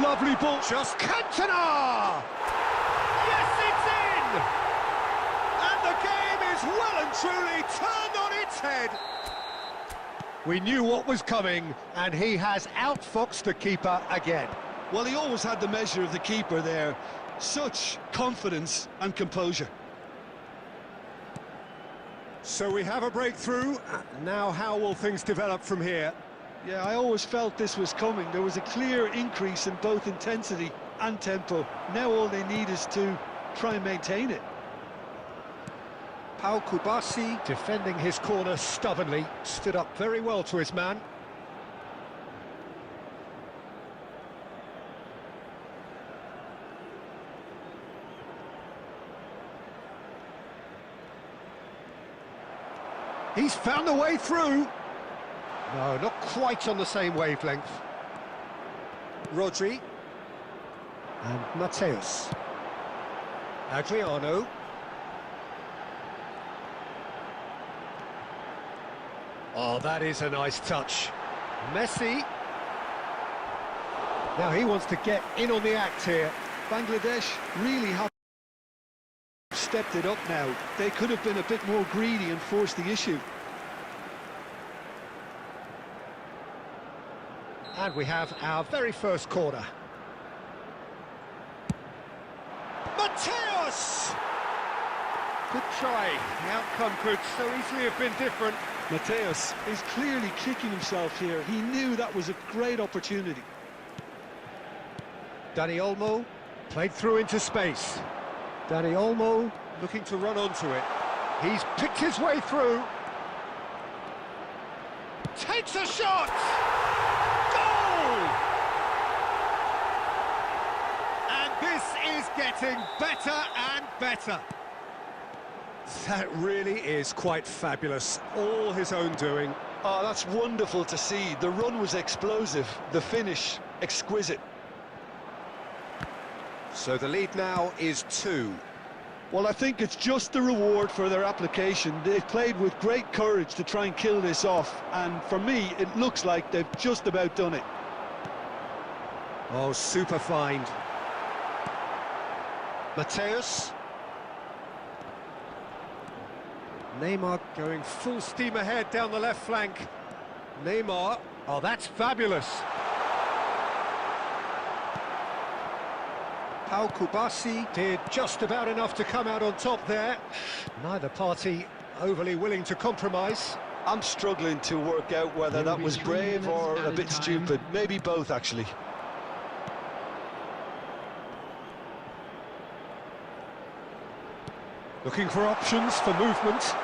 Lovely ball. Just Cantona! Yes, it's in! And the game is well and truly turned on its head. We knew what was coming, and he has outfoxed the keeper again. Well, he always had the measure of the keeper there. Such confidence and composure. So we have a breakthrough. Now how will things develop from here? Yeah, I always felt this was coming. There was a clear increase in both intensity and tempo. Now all they need is to try and maintain it. Pau Kubasi, defending his corner stubbornly, stood up very well to his man. He's found a way through. No, not quite on the same wavelength. Rodri. And Mateus. Adriano. Oh, that is a nice touch. Messi. Now he wants to get in on the act here. Bangladesh really have stepped it up now. They could have been a bit more greedy and forced the issue. And we have our very first corner. Mateus! Good try. The outcome could so easily have been different. Mateus is clearly kicking himself here. He knew that was a great opportunity. Dani Olmo played through into space. Dani Olmo looking to run onto it. He's picked his way through. Takes a shot! Goal! And this is getting better and better. That really is quite fabulous. All his own doing. Oh, that's wonderful to see. The run was explosive, the finish exquisite. So the lead now is 2. Well, I think it's just the reward for their application. They've played with great courage to try and kill this off, and for me, it looks like they've just about done it. Oh, super find. Mateus. Neymar going full steam ahead down the left flank. Neymar. Oh, that's fabulous. Pau Kubasi did just about enough to come out on top there. Neither party overly willing to compromise. I'm struggling to work out whether that was brave or a bit stupid. Maybe both, actually. Looking for options for movement.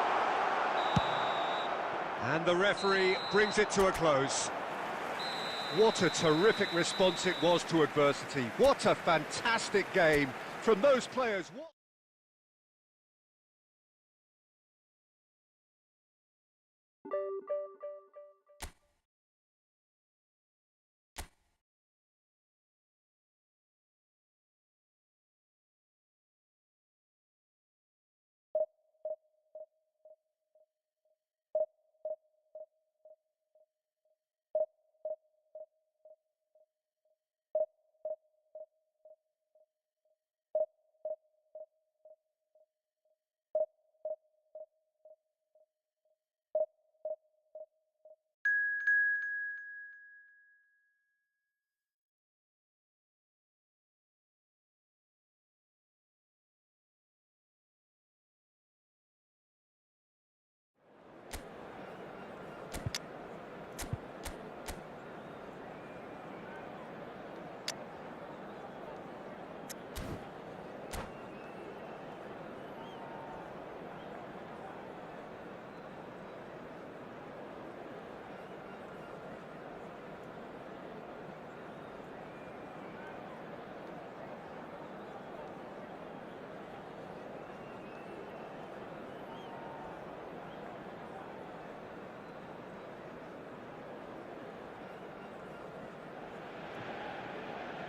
And the referee brings it to a close. What a terrific response it was to adversity. What a fantastic game from those players.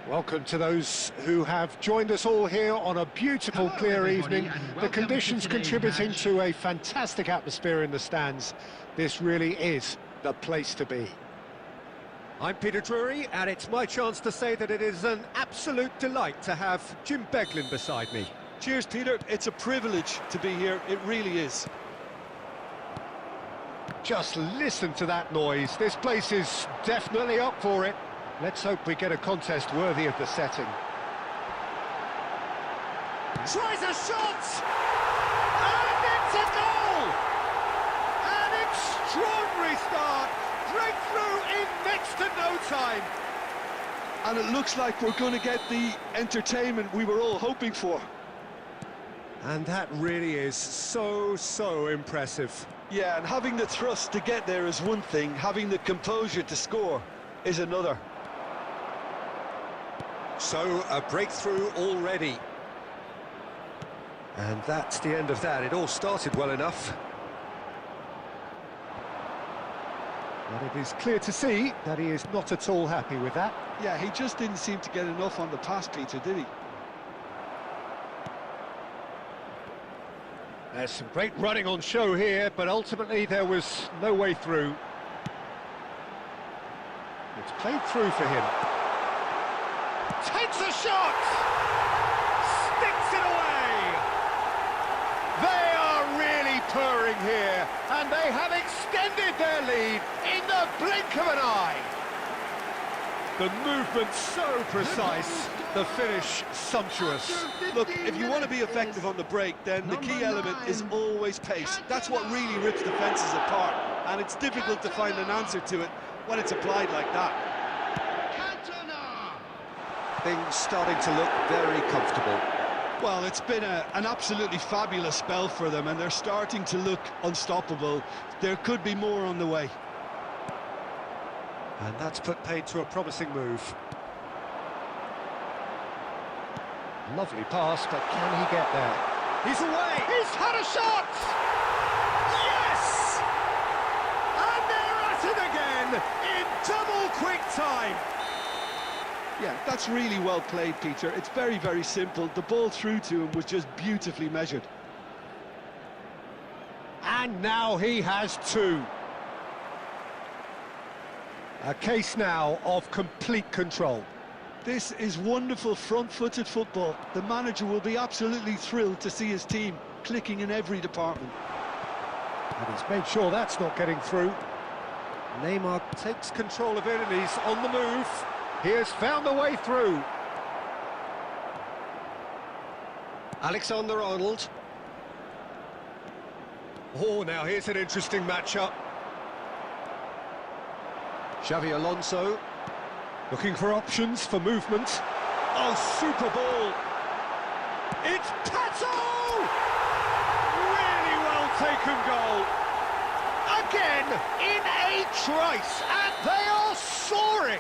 Welcome to those who have joined us all here on a beautiful, clear evening. The conditions contributing to a fantastic atmosphere in the stands. This really is the place to be. I'm Peter Drury, and it's my chance to say that it is an absolute delight to have Jim Beglin beside me. Cheers, Peter. It's a privilege to be here. It really is. Just listen to that noise. This place is definitely up for it. Let's hope we get a contest worthy of the setting. Tries a shot! And it's a goal! An extraordinary start! Breakthrough in next to no time! And it looks like we're going to get the entertainment we were all hoping for. And that really is so impressive. Yeah, and having the thrust to get there is one thing, having the composure to score is another. So, a breakthrough already. And that's the end of that. It all started well enough. But it is clear to see that he is not at all happy with that. Yeah, he just didn't seem to get enough on the pass, Peter, did he? There's some great running on show here, but ultimately there was no way through. It's played through for him. Takes a shot! Sticks it away! They are really purring here, and they have extended their lead in the blink of an eye. The movement so precise, the finish sumptuous. Look, if you want to be effective on the break, then the key element is always pace. That's what really rips defences apart, and it's difficult to find an answer to it when it's applied like that. Things starting to look very comfortable. Well, it's been an absolutely fabulous spell for them, and they're starting to look unstoppable. There could be more on the way. And that's put paid to a promising move. Lovely pass, but can he get there? He's away! He's had a shot! Yes! And they're at it again in double quick time. Yeah, that's really well played, Peter. It's very simple. The ball through to him was just beautifully measured. And now he has two. A case now of complete control. This is wonderful front-footed football. The manager will be absolutely thrilled to see his team clicking in every department. And he's made sure that's not getting through. Neymar takes control of it and he's on the move. He has found the way through. Alexander-Arnold. Oh, now here's an interesting matchup. Xavi Alonso, looking for options for movement. Oh, super ball! It's Pato! Really well taken goal. Again, in a trice, and they are soaring!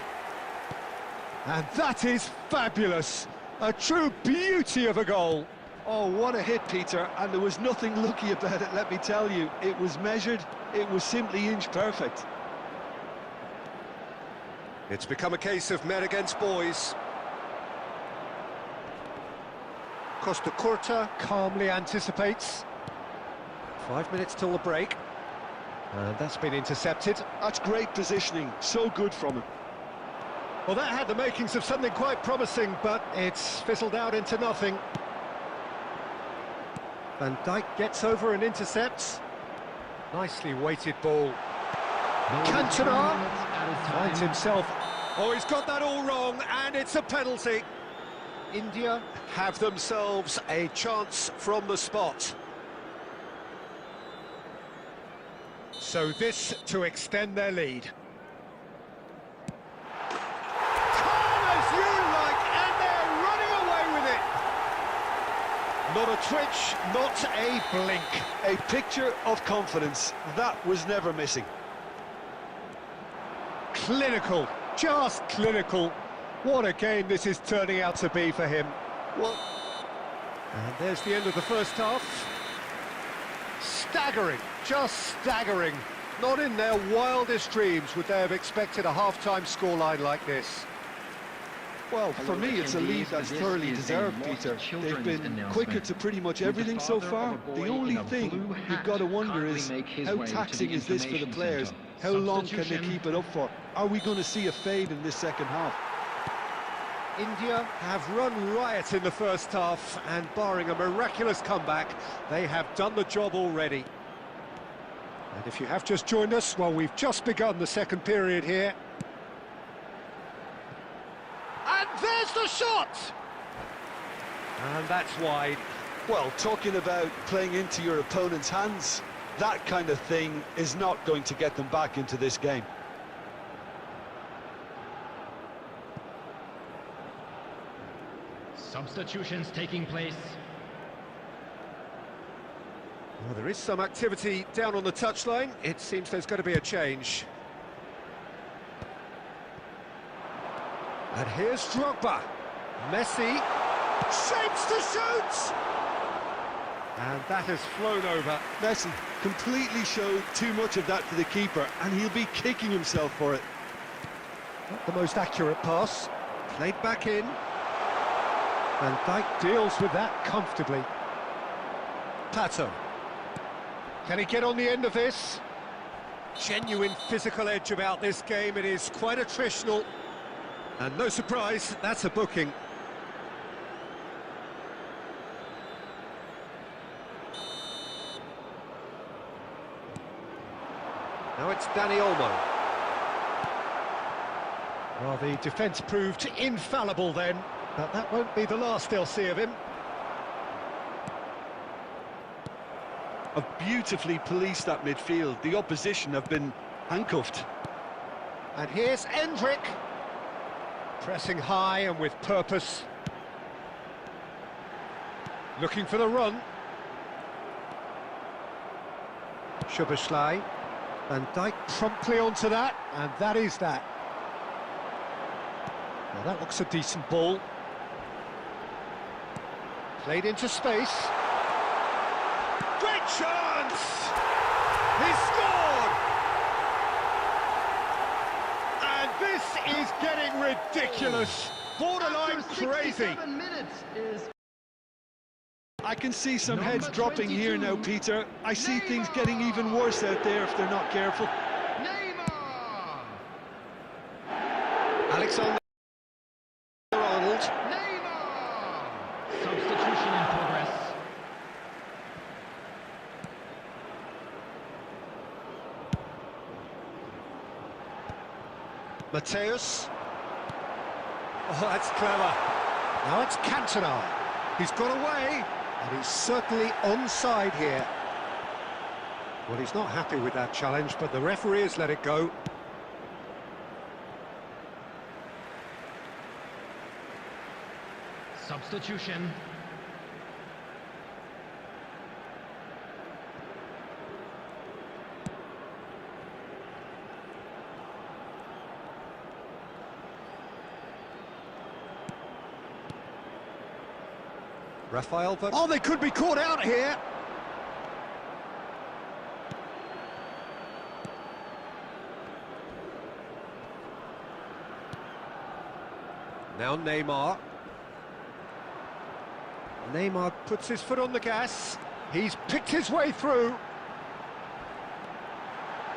And that is fabulous. A true beauty of a goal. Oh, what a hit, Peter, and there was nothing lucky about it, let me tell you. It was measured, it was simply inch perfect. It's become a case of men against boys. Costa Curta calmly anticipates. 5 minutes till the break. And that's been intercepted. That's great positioning, so good from him. Well, that had the makings of something quite promising, but it's fizzled out into nothing. Van Dijk gets over and intercepts. Nicely weighted ball. Cantona finds himself. Oh, he's got that all wrong, and it's a penalty. India have themselves a chance from the spot. So this to extend their lead. Calm as you like, and they're running away with it. Not a twitch, not a blink. A picture of confidence, that was never missing. Clinical, just clinical. What a game this is turning out to be for him. Well, and there's the end of the first half. Staggering, just staggering. Not in their wildest dreams would they have expected a half-time scoreline like this. well, for me, it's a lead that's thoroughly deserved, Peter. They've been quicker to pretty much everything so far. The only thing you've got to wonder is how taxing is this for the players? How long can they keep it up for? Are we going to see a fade in this second half? India have run riot in the first half, and barring a miraculous comeback, they have done the job already. And if you have just joined us, well, we've just begun the second period here. And there's the shot! And that's wide. Well, talking about playing into your opponent's hands, that kind of thing is not going to get them back into this game. Substitutions taking place. Well, there is some activity down on the touchline. It seems there's going to be a change. And here's Drogba. Messi shapes to shoot! And that has flown over. Messi completely showed too much of that to the keeper, and he'll be kicking himself for it. Not the most accurate pass. Played back in. Van Dijk deals with that comfortably. Pato. Can he get on the end of this? Genuine physical edge about this game. It is quite attritional. And no surprise, that's a booking. Now it's Dani Olmo. Well, the defence proved infallible then, but that won't be the last they'll see of him. Have beautifully policed that midfield. The opposition have been handcuffed. And here's Endrick. Pressing high and with purpose. Looking for the run. Szoboszlai. Van Dijk promptly onto that, and that is that. Well, that looks a decent ball. Played into space. Great chance! He scored! And this is getting ridiculous. Borderline After crazy. 67 minutes is I can see some Number heads dropping here 22, now, Peter. I see things getting even worse out there if they're not careful. Neymar! Alexander-Arnold. Neymar! Substitution in progress. Mateus. Oh, that's clever. Now it's Cantona. He's got away, and he's certainly onside here. Well, he's not happy with that challenge, but the referee has let it go. Substitution. Rafael, but... Oh, they could be caught out here! Now Neymar. Neymar puts his foot on the gas. He's picked his way through.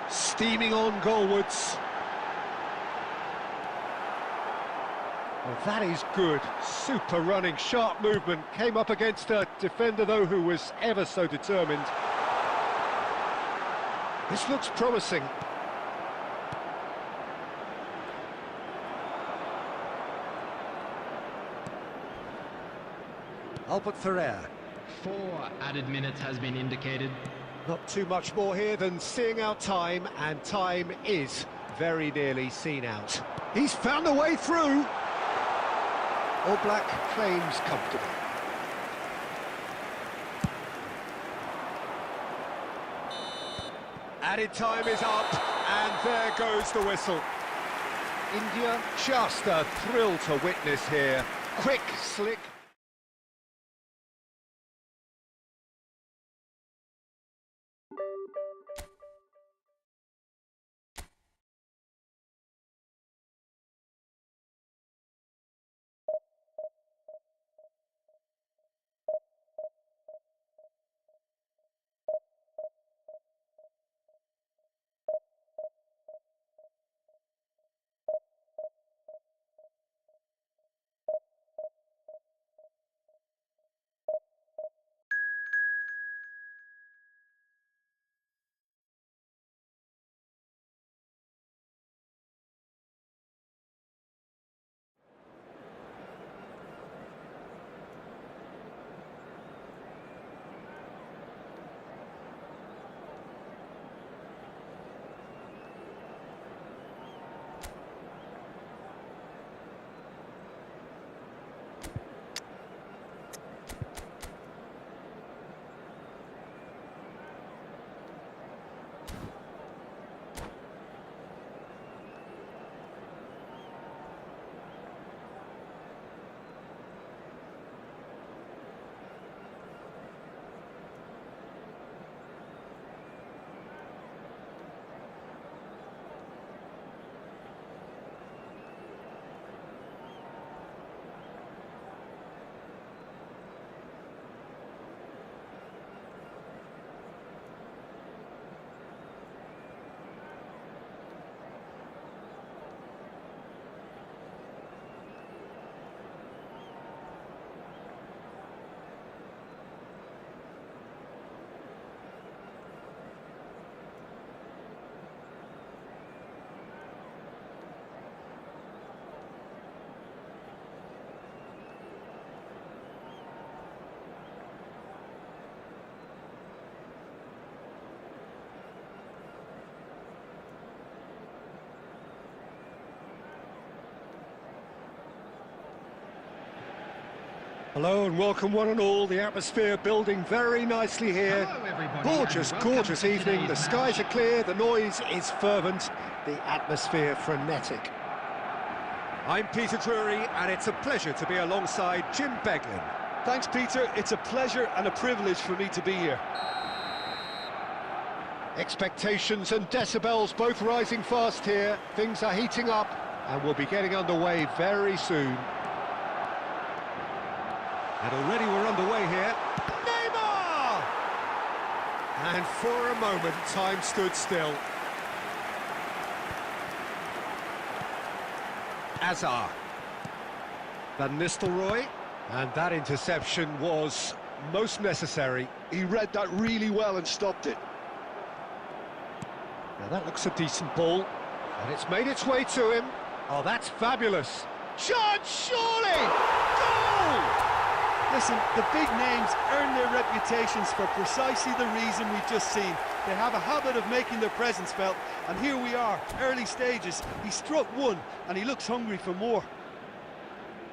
Steaming on goalwards. Well, that is good. Super running, sharp movement. Came up against a defender, though, who was ever so determined. This looks promising. Albert Ferrer. 4 added minutes has been indicated. Not too much more here than seeing out time, and time is very nearly seen out. He's found a way through. All Black claims comfortable. Added time is up, and there goes the whistle. India, just a thrill to witness here. Quick, slick. Hello and welcome one and all. The atmosphere building very nicely here. Hello, everybody, Gorgeous, and welcome gorgeous to evening. The today's skies are match. clear, the noise is fervent, the atmosphere frenetic. I'm Peter Drury and it's a pleasure to be alongside Jim Beglin. Thanks, Peter. It's a pleasure and a privilege for me to be here. Expectations and decibels both rising fast here. Things are heating up and we'll be getting underway very soon. And already we're underway here. Neymar! And for a moment, time stood still. Hazard. Van Nistelrooy. And that interception was most necessary. He read that really well and stopped it. Now that looks a decent ball. And it's made its way to him. Oh, that's fabulous. Chance, surely! Goal! Listen, the big names earn their reputations for precisely the reason we've just seen. They have a habit of making their presence felt, and here we are, early stages. He struck one, and he looks hungry for more.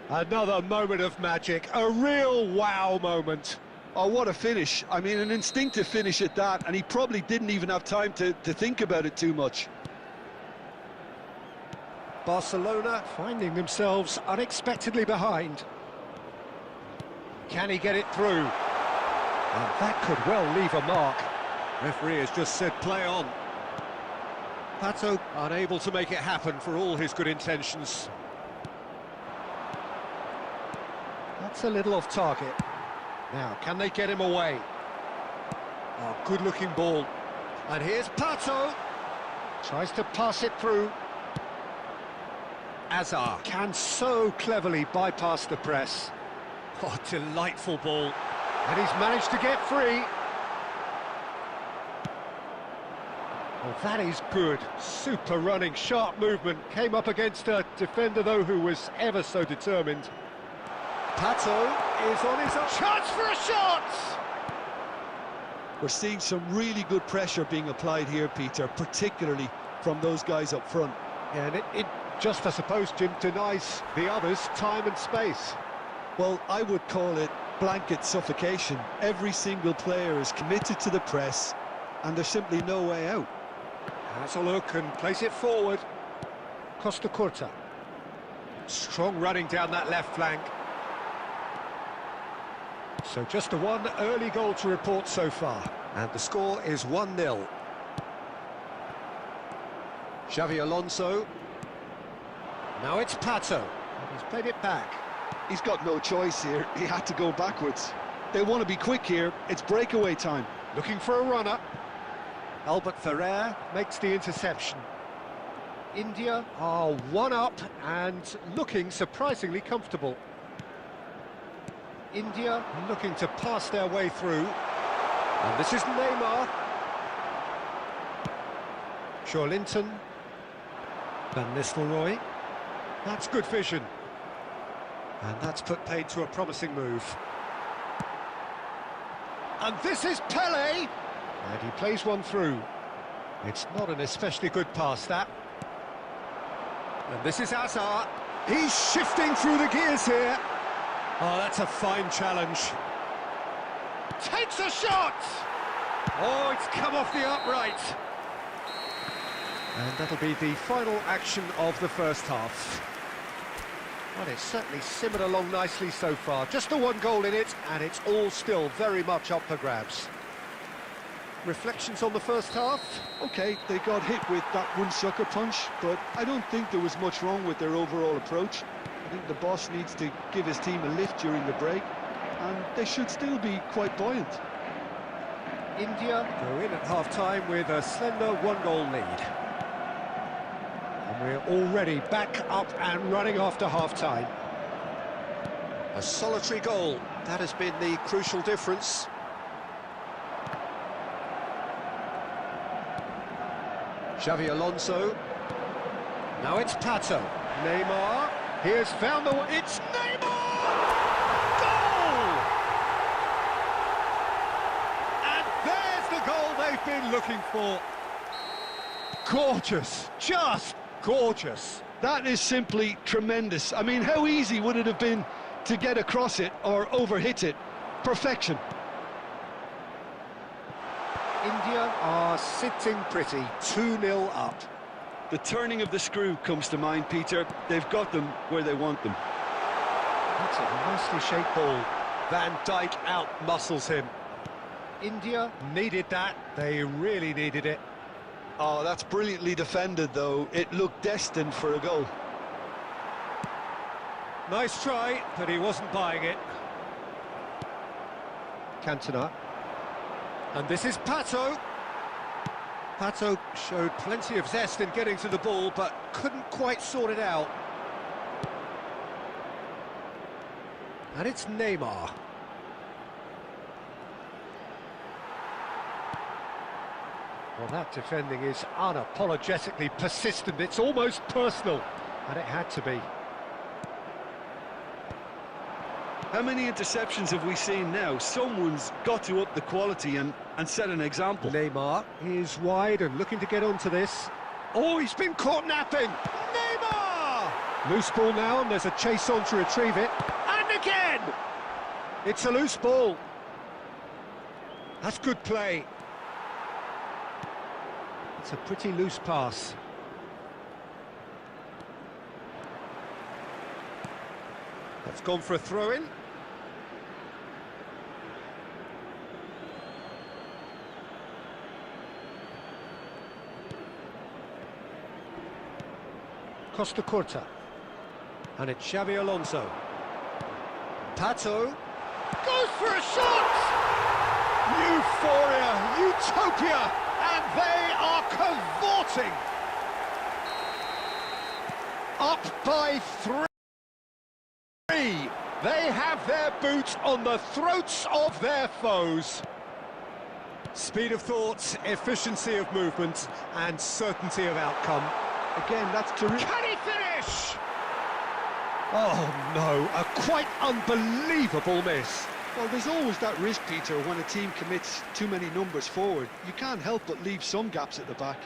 Another moment of magic, a real wow moment. Oh, what a finish. I mean, an instinctive finish at that, and he probably didn't even have time to think about it too much. Barcelona finding themselves unexpectedly behind. Can he get it through? And that could well leave a mark. Referee has just said play on. Pato unable to make it happen for all his good intentions. That's a little off target. Now, can they get him away? Oh, good-looking ball. And here's Pato. Tries to pass it through. Hazard can so cleverly bypass the press. Oh, delightful ball. And he's managed to get free. Well, that is good. Super running, sharp movement. Came up against a defender, though, who was ever so determined. Pato is on his own. Chance for a shot! We're seeing some really good pressure being applied here, Peter, particularly from those guys up front. Yeah, and it just, I suppose, Jim, denies the others time and space. Well, I would call it blanket suffocation. Every single player is committed to the press, and there's simply no way out. Has a look and plays it forward. Costa Curta. Strong running down that left flank. So just the one early goal to report so far. And the score is 1-0. Xavi Alonso. Now it's Pato. And he's played it back. He's got no choice here. He had to go backwards. They want to be quick here. It's breakaway time. Looking for a runner. Albert Ferrer makes the interception. India are one up and looking surprisingly comfortable. India looking to pass their way through. And this is Neymar. Linton. Van Nistelrooy. That's good vision. And that's put paid to a promising move. And this is Pele. And he plays one through. It's not an especially good pass, that. And this is Hazard. He's shifting through the gears here. Oh, that's a fine challenge. Takes a shot! Oh, it's come off the upright. And that'll be the final action of the first half. Well, it's certainly simmered along nicely so far. Just the one goal in it, and it's all still very much up for grabs. Reflections on the first half? Okay, they got hit with that one sucker punch, but I don't think there was much wrong with their overall approach. I think the boss needs to give his team a lift during the break, and they should still be quite buoyant. India go in at half-time with a slender one-goal lead. And we're already back up and running after half-time. A solitary goal, that has been the crucial difference. Xavi Alonso. Now it's Pato. Neymar. He has found the way. It's Neymar! Goal! And there's the goal they've been looking for. Gorgeous. Just gorgeous. That is simply tremendous. I mean, how easy would it have been to get across it or overhit it. Perfection. India are sitting pretty, 2-0 up. The turning of the screw comes to mind, Peter. They've got them where they want them. That's a nicely shaped ball. Van Dijk out-muscles him. India needed that. They really needed it. Oh, that's brilliantly defended, though. It looked destined for a goal. Nice try, but he wasn't buying it. Cantona. And this is Pato. Pato showed plenty of zest in getting to the ball, but couldn't quite sort it out. And it's Neymar. Well, that defending is unapologetically persistent. It's almost personal, and it had to be. How many interceptions have we seen now? Someone's got to up the quality and set an example. Neymar is wide and looking to get onto this. Oh, he's been caught napping! Neymar! Loose ball now, and there's a chase on to retrieve it. And again! It's a loose ball. That's good play. It's a pretty loose pass. That's gone for a throw-in. Costa Curta. And it's Xabi Alonso. Pato goes for a shot! Euphoria, utopia, and they are cavorting! Up by 3. They have their boot on the throats of their foes. Speed of thought, efficiency of movement, and certainty of outcome. Again, that's terrific. Can he finish? Oh no, a quite unbelievable miss. Well, there's always that risk, Peter, when a team commits too many numbers forward. You can't help but leave some gaps at the back.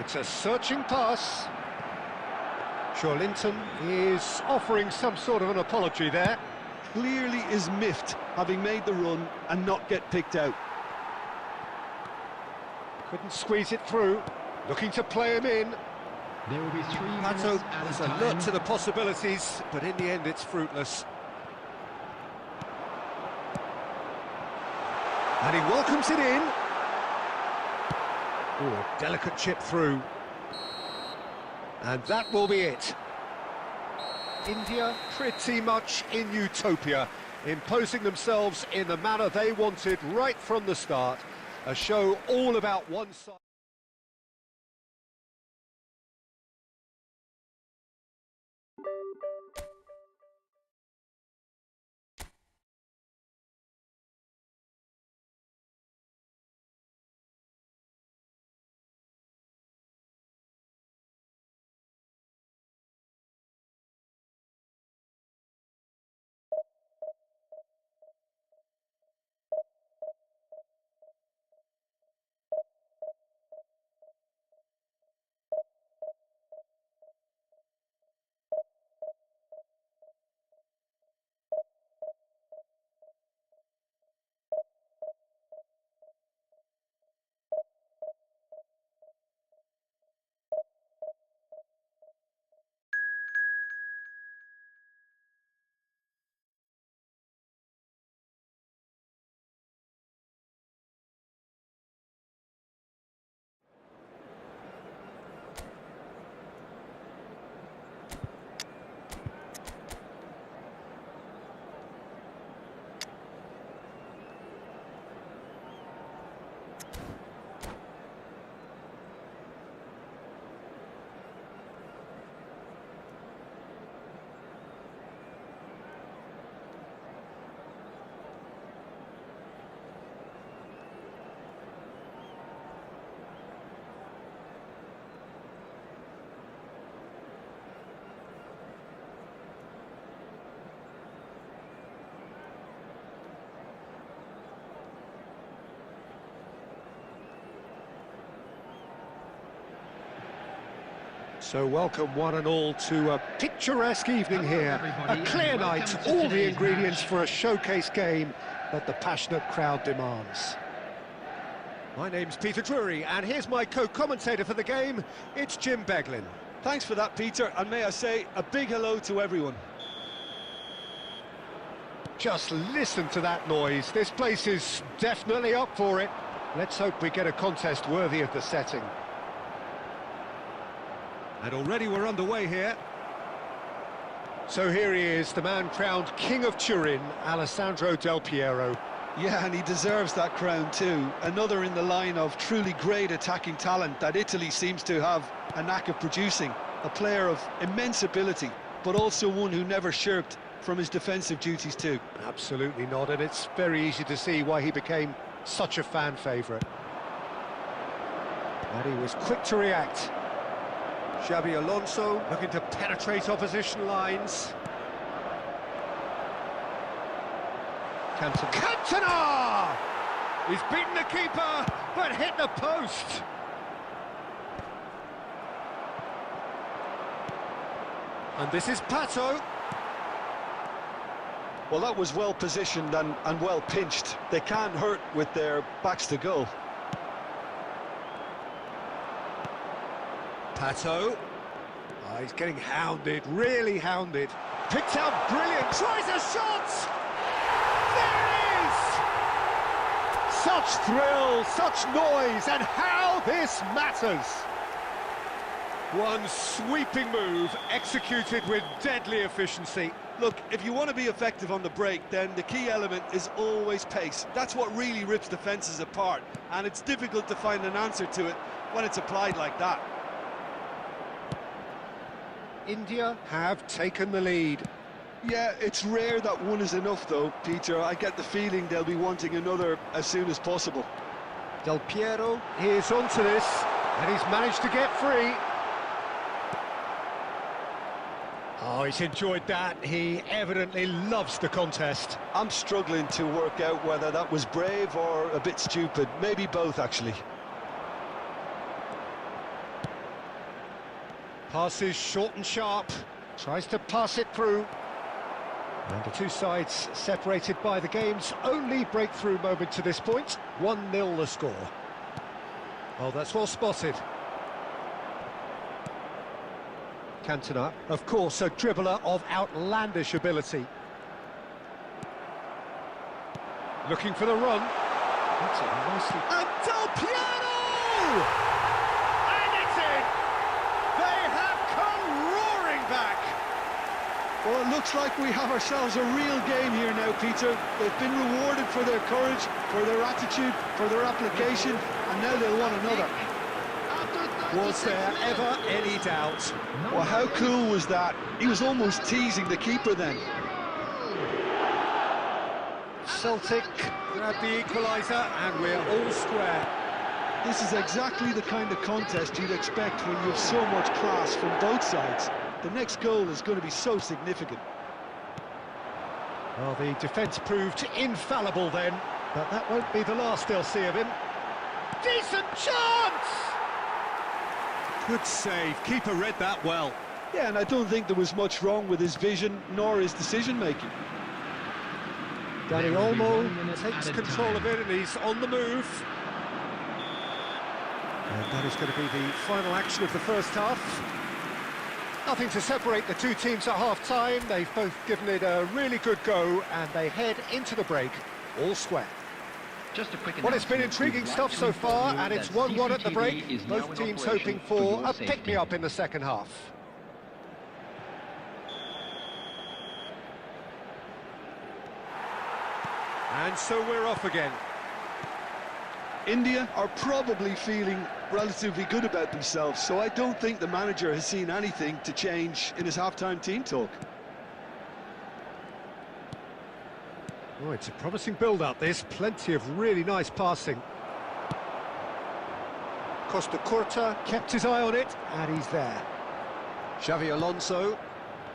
It's a searching pass. Linton is offering some sort of an apology there. Clearly is miffed, having made the run and not get picked out. Couldn't squeeze it through. Looking to play him in. There will be 3 Pato minutes at is a alert time. to the possibilities, but in the end it's fruitless. And he welcomes it in. Ooh, a delicate chip through. And that will be it. India pretty much in utopia, imposing themselves in the manner they wanted right from the start. A show all about one side. So welcome one and all to a picturesque evening Hello, here. everybody, A clear and night, welcome to all the today's ingredients match. for a showcase game that the passionate crowd demands. My name's Peter Drury, and here's my co-commentator for the game, it's Jim Beglin. Thanks for that, Peter, and may I say a big hello to everyone. Just listen to that noise. This place is definitely up for it. Let's hope we get a contest worthy of the setting. And already we're underway here. So here he is, the man crowned King of Turin, Alessandro Del Piero. Yeah, and he deserves that crown too. Another in the line of truly great attacking talent that Italy seems to have a knack of producing. A player of immense ability, but also one who never shirked from his defensive duties too. Absolutely not, and it's very easy to see why he became such a fan favourite. And he was quick to react. Xabi Alonso looking to penetrate opposition lines. Cantona! He's beaten the keeper, but hit the post. And this is Pato. Well, that was well positioned and well pinched. They can't hurt with their backs to goal. Pato. Oh, he's getting hounded, really hounded. Picked out brilliant, tries a shot! There it is! Such thrill, such noise, and how this matters! One sweeping move, executed with deadly efficiency. Look, if you want to be effective on the break, then the key element is always pace. That's what really rips defences apart, and it's difficult to find an answer to it when it's applied like that. India have taken the lead. Yeah, it's rare that one is enough though, Peter. I get the feeling they'll be wanting another as soon as possible. Del Piero is onto this, and he's managed to get free. Oh, he's enjoyed that. He evidently loves the contest. I'm struggling to work out whether that was brave or a bit stupid. Maybe both, actually. Passes short and sharp, tries to pass it through. And the two sides separated by the game's only breakthrough moment to this point. 1-0 the score. Oh, that's well spotted. Cantona, of course, a dribbler of outlandish ability. Looking for the run. That's it, nicely. And Del Piero! And it's in! They have come roaring back! Well, it looks like we have ourselves a real game here now, Peter. They've been rewarded for their courage, for their attitude, for their application, and now they'll want another. Was there ever any doubt? Well, how cool was that? He was almost teasing the keeper then. Celtic grab the equaliser, and we're all square. This is exactly the kind of contest you'd expect when you have so much class from both sides. The next goal is going to be so significant. Well, the defence proved infallible then, but that won't be the last they'll see of him. Decent chance! Good save, keeper read that well. Yeah, and I don't think there was much wrong with his vision nor his decision-making. Danny There will be 1 Olmo minute takes added control time. of it, and he's on the move. And that is going to be the final action of the first half. Nothing to separate the two teams at half-time. They've both given it a really good go, and they head into the break all square. Just a quick Well, it's been announcement. intriguing We'd like stuff to so inform far, you and it's that 1-1 at the CCTV break. is now Both in teams operation hoping for your a safety. pick-me-up in the second half. And so we're off again. India are probably feeling relatively good about themselves, so I don't think the manager has seen anything to change in his half-time team talk. Oh, it's a promising build-up, this. Plenty of really nice passing. Costa Curta kept his eye on it, and he's there. Xavi Alonso,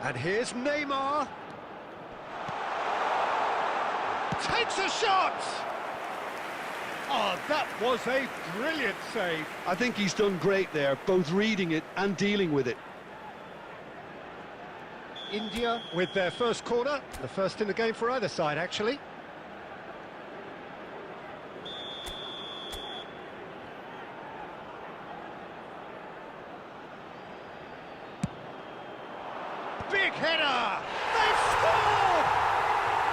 and here's Neymar. Takes a shot! Oh, that was a brilliant save. I think he's done great there, both reading it and dealing with it. India with their first corner, the first in the game for either side, actually. Big header! They've scored!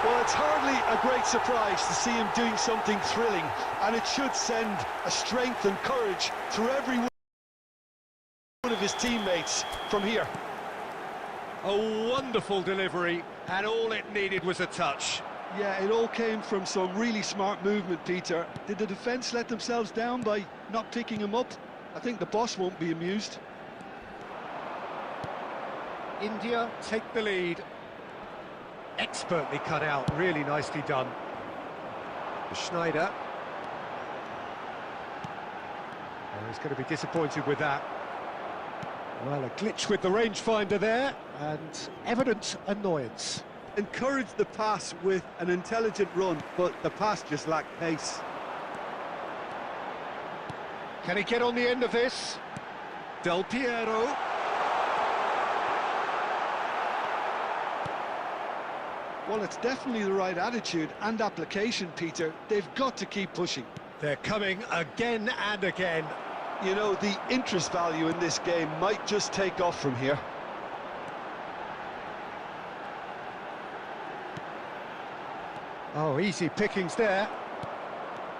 Well, it's hardly a great surprise to see him doing something thrilling, and it should send a strength and courage through every one of his teammates from here. A wonderful delivery, and all it needed was a touch. Yeah, it all came from some really smart movement, Peter. Did the defence let themselves down by not picking him up? I think the boss won't be amused. India take the lead. Expertly cut out, really nicely done. Schneider. Oh, he's going to be disappointed with that. Well, a glitch with the rangefinder there, and evident annoyance. Encouraged the pass with an intelligent run, but the pass just lacked pace. Can he get on the end of this? Del Piero. Well, it's definitely the right attitude and application, Peter. They've got to keep pushing. They're coming again and again. You know, the interest value in this game might just take off from here. Oh, easy pickings there.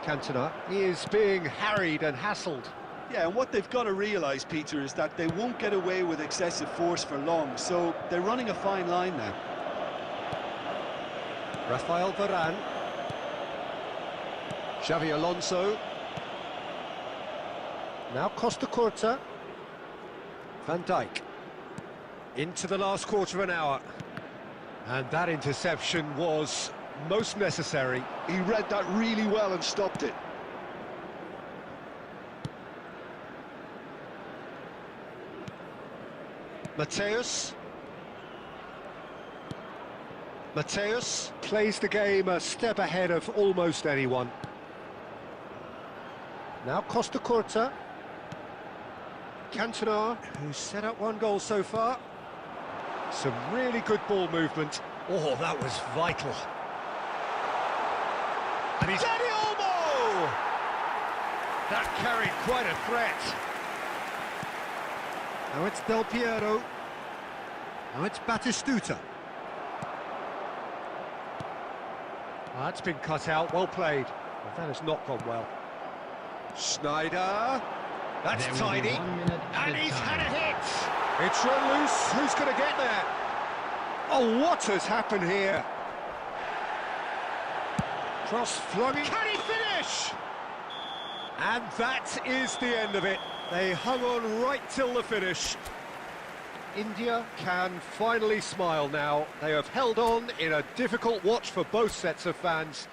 Cantona, he is being harried and hassled. Yeah, and what they've got to realise, Peter, is that they won't get away with excessive force for long, so they're running a fine line now. Rafael Varane. Xavi Alonso. Now Costa Curta. Van Dijk. Into the last quarter of an hour. And that interception was most necessary. He read that really well and stopped it. Mateus. Mateus plays the game a step ahead of almost anyone. Now Costa Curta. Cantona, who's set up one goal so far. Some really good ball movement. Oh, that was vital. And he's... Dani Olmo! That carried quite a threat. Now it's Del Piero. Now it's Batistuta. That's been cut out, well played. But that has not gone well. Schneider. That's There will tidy. be 1 minute And added he's time. had a hit. It's run loose. Who's going to get there? Oh, what has happened here? Cross flung in. Can he finish? And that is the end of it. They hung on right till the finish. India can finally smile now. They have held on in a difficult watch for both sets of fans.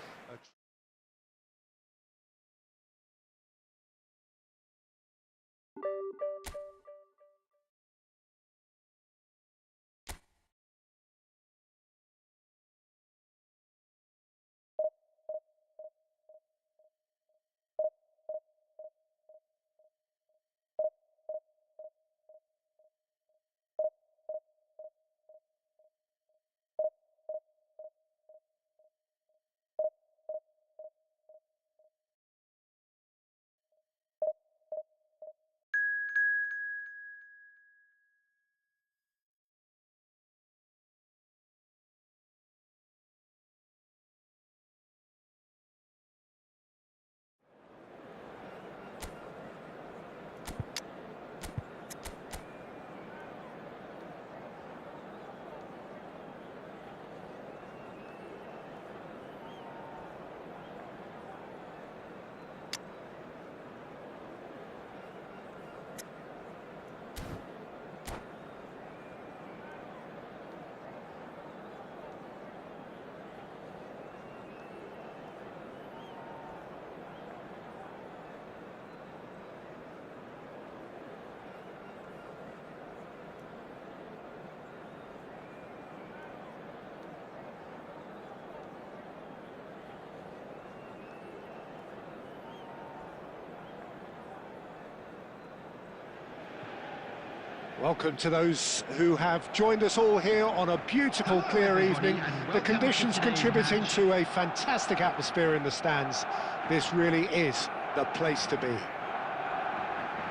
Welcome to those who have joined us all here on a beautiful, clear evening. The conditions contributing to a fantastic atmosphere in the stands. This really is the place to be.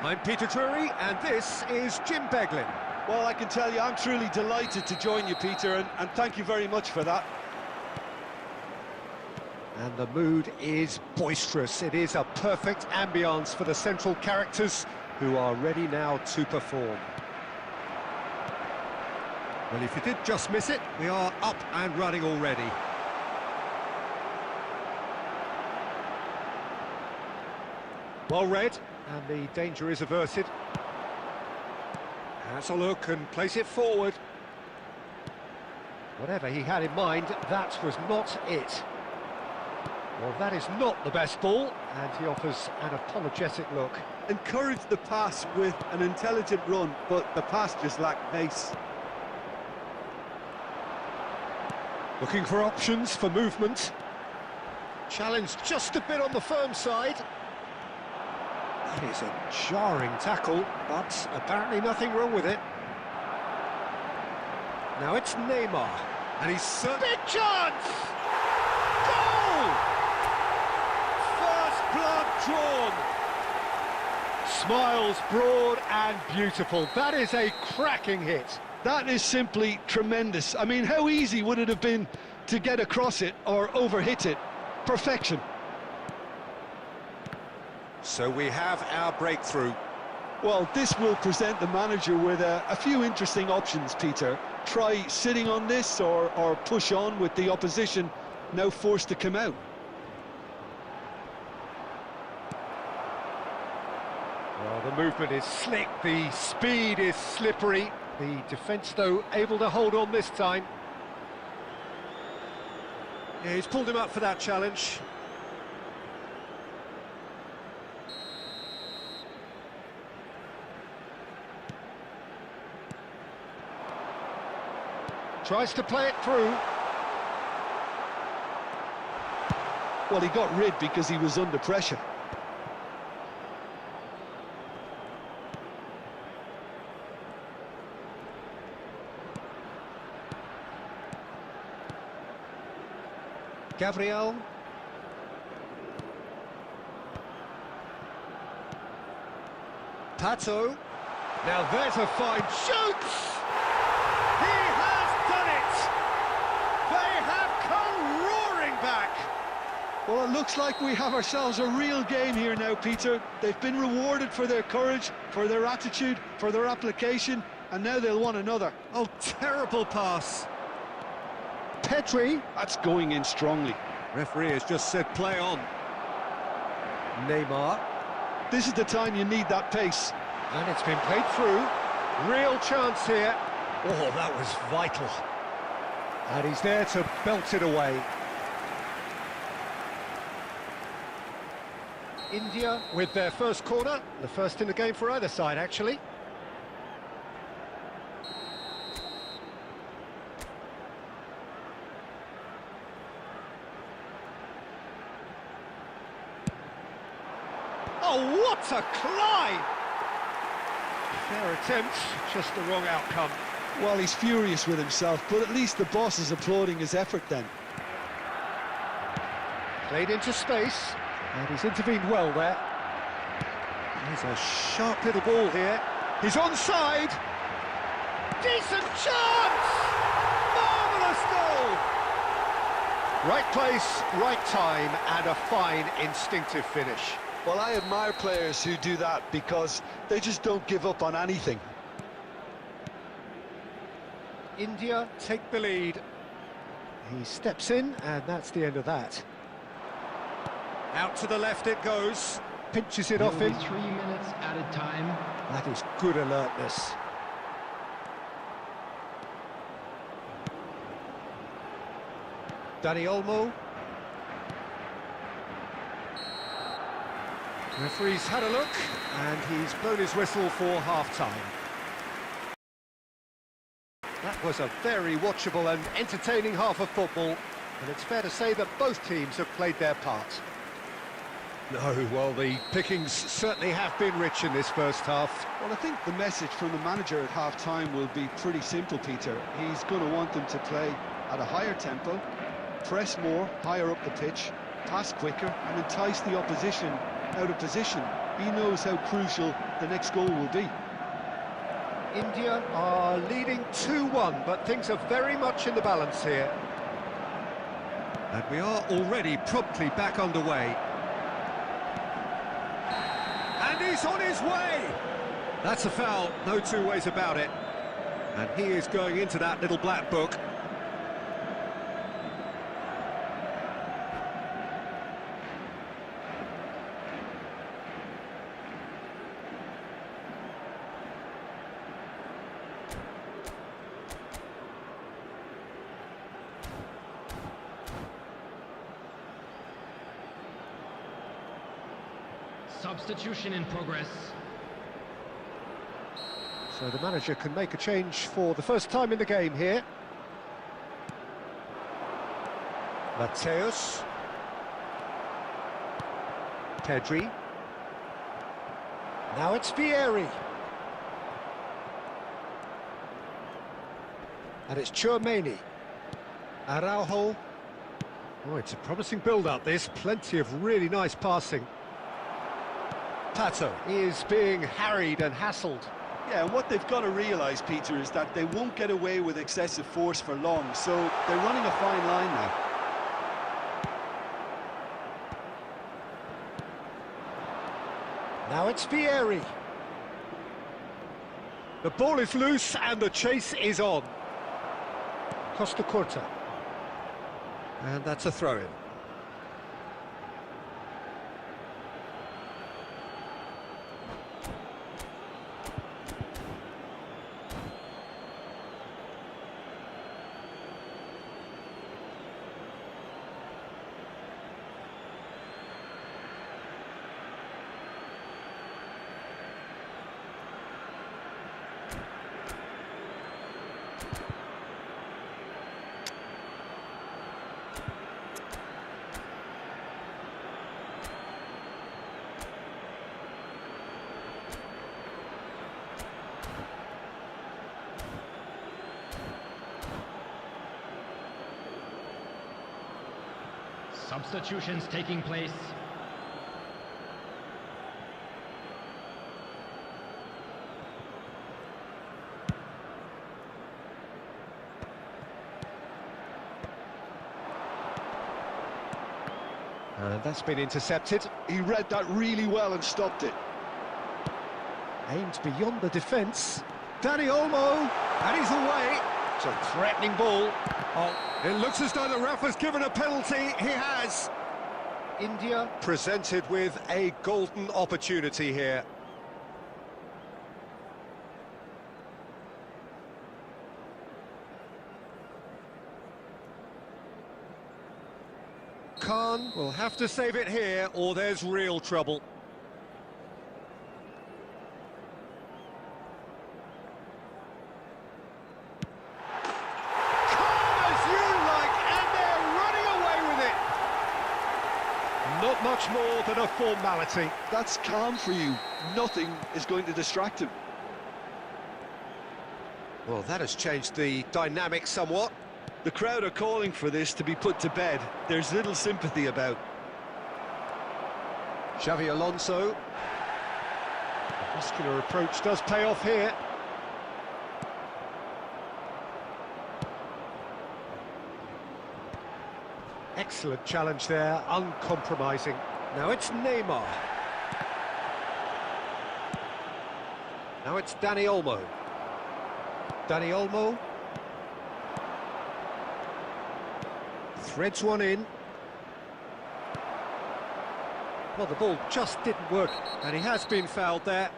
I'm Peter Drury, and this is Jim Beglin. Well, I can tell you, I'm truly delighted to join you, Peter, and thank you very much for that. And the mood is boisterous. It is a perfect ambience for the central characters who are ready now to perform. Well, if you did just miss it, we are up and running already. Well read, and the danger is averted. Has a look and place it forward. Whatever he had in mind, that was not it. Well, that is not the best ball, and he offers an apologetic look. Encouraged the pass with an intelligent run, but the pass just lacked pace. Looking for options for movement. Challenged just a bit on the firm side. That is a jarring tackle, but apparently nothing wrong with it. Now it's Neymar, and he's big chance! Goal! First blood drawn. Smiles broad and beautiful. That is a cracking hit. That is simply tremendous. I mean, how easy would it have been to get across it or overhit it? Perfection. So we have our breakthrough. Well, this will present the manager with a few interesting options, Peter. Try sitting on this or push on with the opposition now forced to come out. Well, the movement is slick, the speed is slippery. The defence, though, able to hold on this time. Yeah, he's pulled him up for that challenge. Tries to play it through. Well, he got rid because he was under pressure. Gabriel. Pato. Now there's a fine shoot! He has done it! They have come roaring back! Well, it looks like we have ourselves a real game here now, Peter. They've been rewarded for their courage, for their attitude, for their application, and now they'll want another. Oh, terrible pass. Petri. That's going in strongly. Referee has just said play on. Neymar. This is the time you need that pace. And it's been played through. Real chance here. Oh, that was vital. And he's there to belt it away. India with their first corner. The first in the game for either side, actually. Oh, what a climb! Fair attempt, just the wrong outcome. Well, he's furious with himself, but at least the boss is applauding his effort then. Played into space, and he's intervened well there. There's a sharp little ball here. He's onside. Decent chance! Marvellous goal! Right place, right time, and a fine instinctive finish. Well, I admire players who do that because they just don't give up on anything. India take the lead. He steps in, and that's the end of that. Out to the left it goes. Pinches it off him. 3 minutes added time. That is good alertness. Dani Olmo. Referee's had a look, and he's blown his whistle for half-time. That was a very watchable and entertaining half of football, and it's fair to say that both teams have played their part. No, well, the pickings certainly have been rich in this first half. Well, I think the message from the manager at half-time will be pretty simple, Peter. He's going to want them to play at a higher tempo, press more, higher up the pitch, pass quicker, and entice the opposition out of position. He knows how crucial the next goal will be. India are leading 2-1, but things are very much in the balance here. And we are already promptly back underway. And he's on his way! That's a foul, no two ways about it. And he is going into that little black book. Substitution in progress. So the manager can make a change for the first time in the game here. Mateus. Pedri. Now it's Vieri. And it's Chouameni. Araujo. Oh, it's a promising build-up, this. Plenty of really nice passing. Pato is being harried and hassled. Yeah, and what they've got to realise, Peter, is that they won't get away with excessive force for long, so they're running a fine line now. Now it's Vieri. The ball is loose and the chase is on. Costa Curta. And that's a throw-in. Substitutions taking place. And that's been intercepted. He read that really well and stopped it. Aimed beyond the defence. Dani Olmo, and he's away. It's a threatening ball. Oh, it looks as though the ref has given a penalty. He has. India presented with a golden opportunity here. Khan will have to save it here, or there's real trouble. Not much more than a formality. That's calm for you. Nothing is going to distract him. Well, that has changed the dynamic somewhat. The crowd are calling for this to be put to bed. There's little sympathy about. Xavi Alonso. The muscular approach does pay off here. Excellent challenge there, uncompromising. Now it's Neymar. Now it's Dani Olmo. Dani Olmo. Threads one in. Well, the ball just didn't work, and he has been fouled there.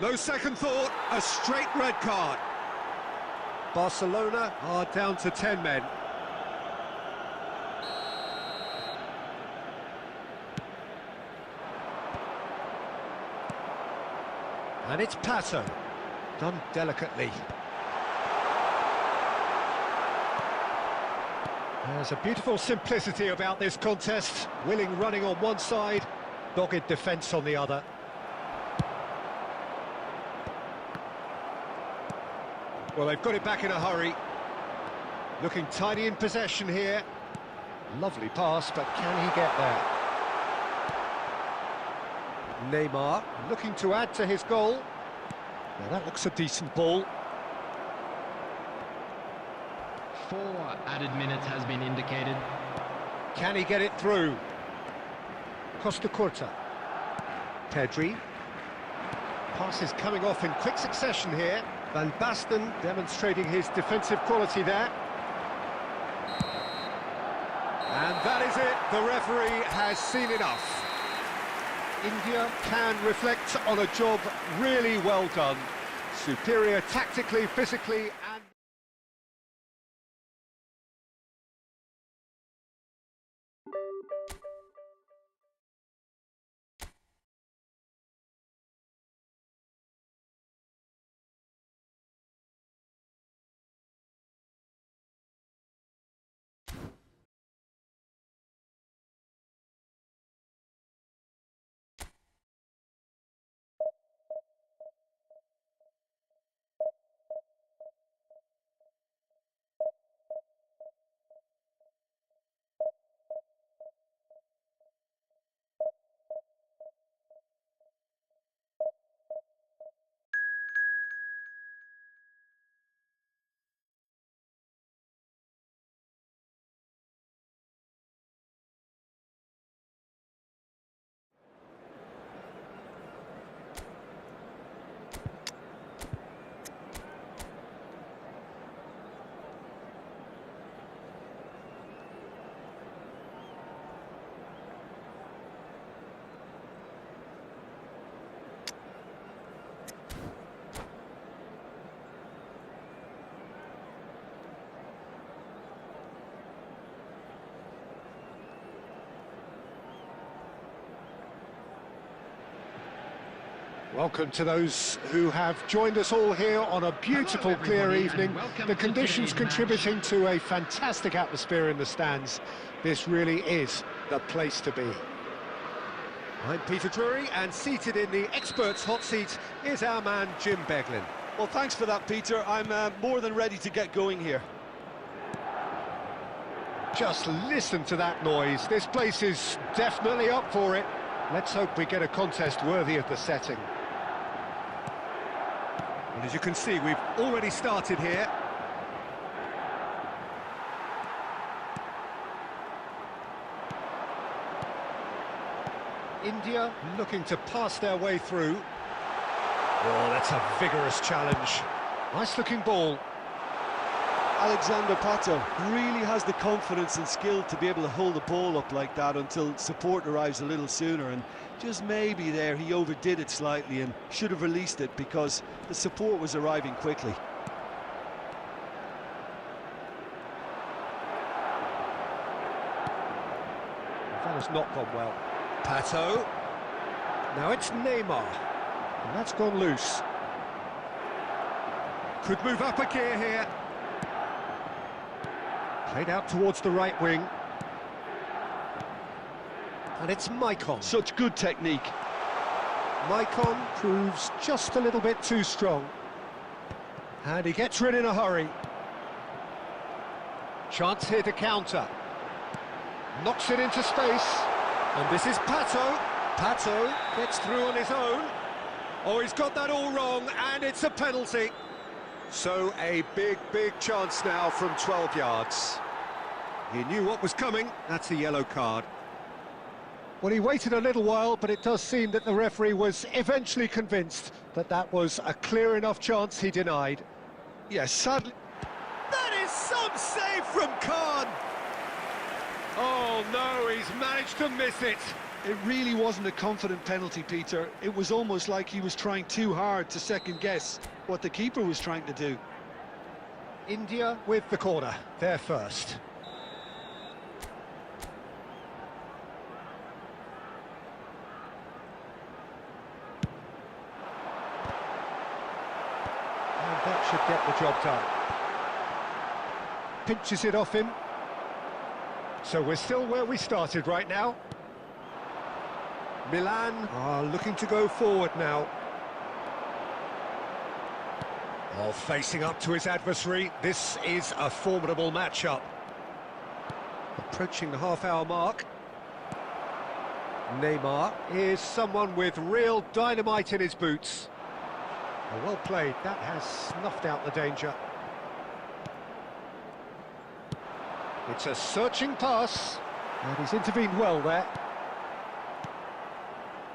No second thought, a straight red card. Barcelona are down to 10 men. And it's Pato, done delicately. There's a beautiful simplicity about this contest. Willing running on one side, dogged defence on the other. Well, they've got it back in a hurry. Looking tidy in possession here. Lovely pass, but can he get there? Neymar looking to add to his goal. Now that looks a decent ball. 4 added minutes has been indicated. Can he get it through? Costa Curta. Pedri. Passes coming off in quick succession here. Van Basten demonstrating his defensive quality there. And that is it. The referee has seen enough. India can reflect on a job really well done. Superior tactically, physically and... Welcome to those who have joined us all here on a beautiful, clear evening. The conditions contributing to a fantastic atmosphere in the stands. This really is the place to be. I'm Peter Drury, and seated in the experts' hot seat is our man Jim Beglin. Well, thanks for that, Peter. I'm more than ready to get going here. Just listen to that noise. This place is definitely up for it. Let's hope we get a contest worthy of the setting. And as you can see, we've already started here. India looking to pass their way through. Oh, that's a vigorous challenge. Nice looking ball. Alexander Pato really has the confidence and skill to be able to hold the ball up like that until support arrives a little sooner, and just maybe there he overdid it slightly and should have released it because the support was arriving quickly. That has not gone well. Pato. Now it's Neymar. And that's gone loose. Could move up a gear here. Played out towards the right wing. And it's Maicon. Such good technique. Maicon proves just a little bit too strong. And he gets rid in a hurry. Chance here to counter. Knocks it into space. And this is Pato. Pato gets through on his own. Oh, he's got that all wrong, and it's a penalty. So a big chance now from 12 yards. He knew what was coming. That's a yellow card. Well, he waited a little while, but it does seem that the referee was eventually convinced that that was a clear enough chance he denied. Yes, sadly. That is some save from Khan. Oh no, he's managed to miss it. It really wasn't a confident penalty, Peter. It was almost like he was trying too hard to second-guess what the keeper was trying to do. India with the corner, they're first. And that should get the job done. Pinches it off him. So we're still where we started right now. Milan are looking to go forward now. Oh, facing up to his adversary, this is a formidable matchup. Approaching the half-hour mark. Neymar is someone with real dynamite in his boots. Oh, well played, that has snuffed out the danger. It's a searching pass, and he's intervened well there.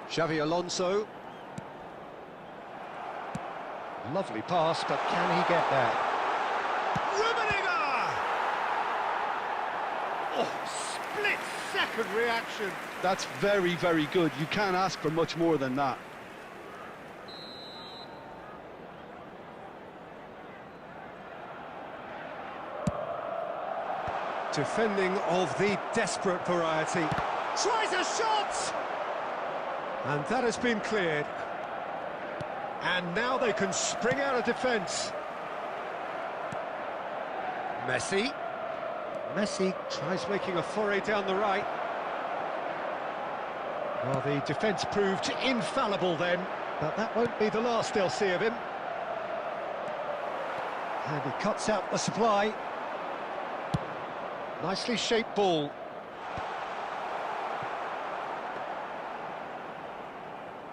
Xavi Alonso. Lovely pass, but can he get there? Rummenigge! Oh, split-second reaction. That's very, very good. You can't ask for much more than that. Defending of the desperate variety. Tries a shot! And that has been cleared. And now they can spring out of defence. Messi. Messi tries making a foray down the right. Well, the defence proved infallible then, but that won't be the last they'll see of him. And he cuts out the supply. Nicely shaped ball.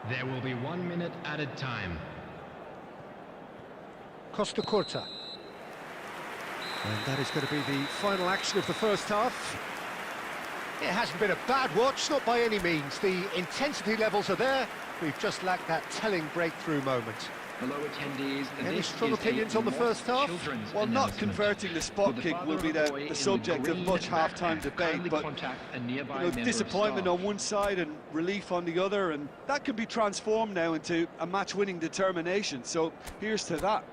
There will be 1 minute added time. Costa Curta. And that is going to be the final action of the first half. It hasn't been a bad watch, not by any means. The intensity levels are there. We've just lacked that telling breakthrough moment. Hello attendees. Any This strong is opinions a on the first half? children's Well, not announcement. converting the spot Will the kick will father be of the boy the in subject of green much half-time backpack debate, kindly but contact a nearby member of disappointment staff. on one side and relief on the other, and that can be transformed now into a match-winning determination, so here's to that.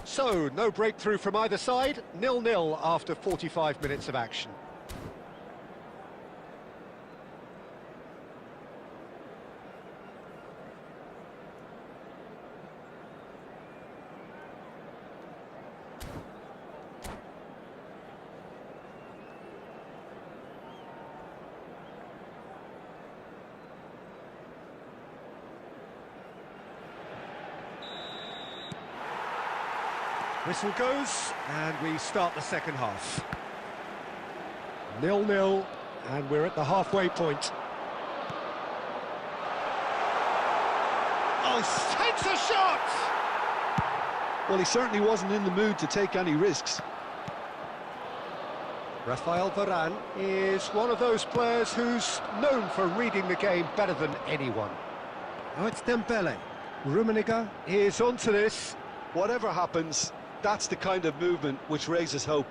So, no breakthrough from either side. 0-0 after 45 minutes of action. Whistle goes, and we start the second half. 0-0, and we're at the halfway point. Oh, takes a shot! Well, he certainly wasn't in the mood to take any risks. Rafael Varane is one of those players who's known for reading the game better than anyone. Oh, it's Dembele. Rummenigge is onto this. Whatever happens, that's the kind of movement which raises hope.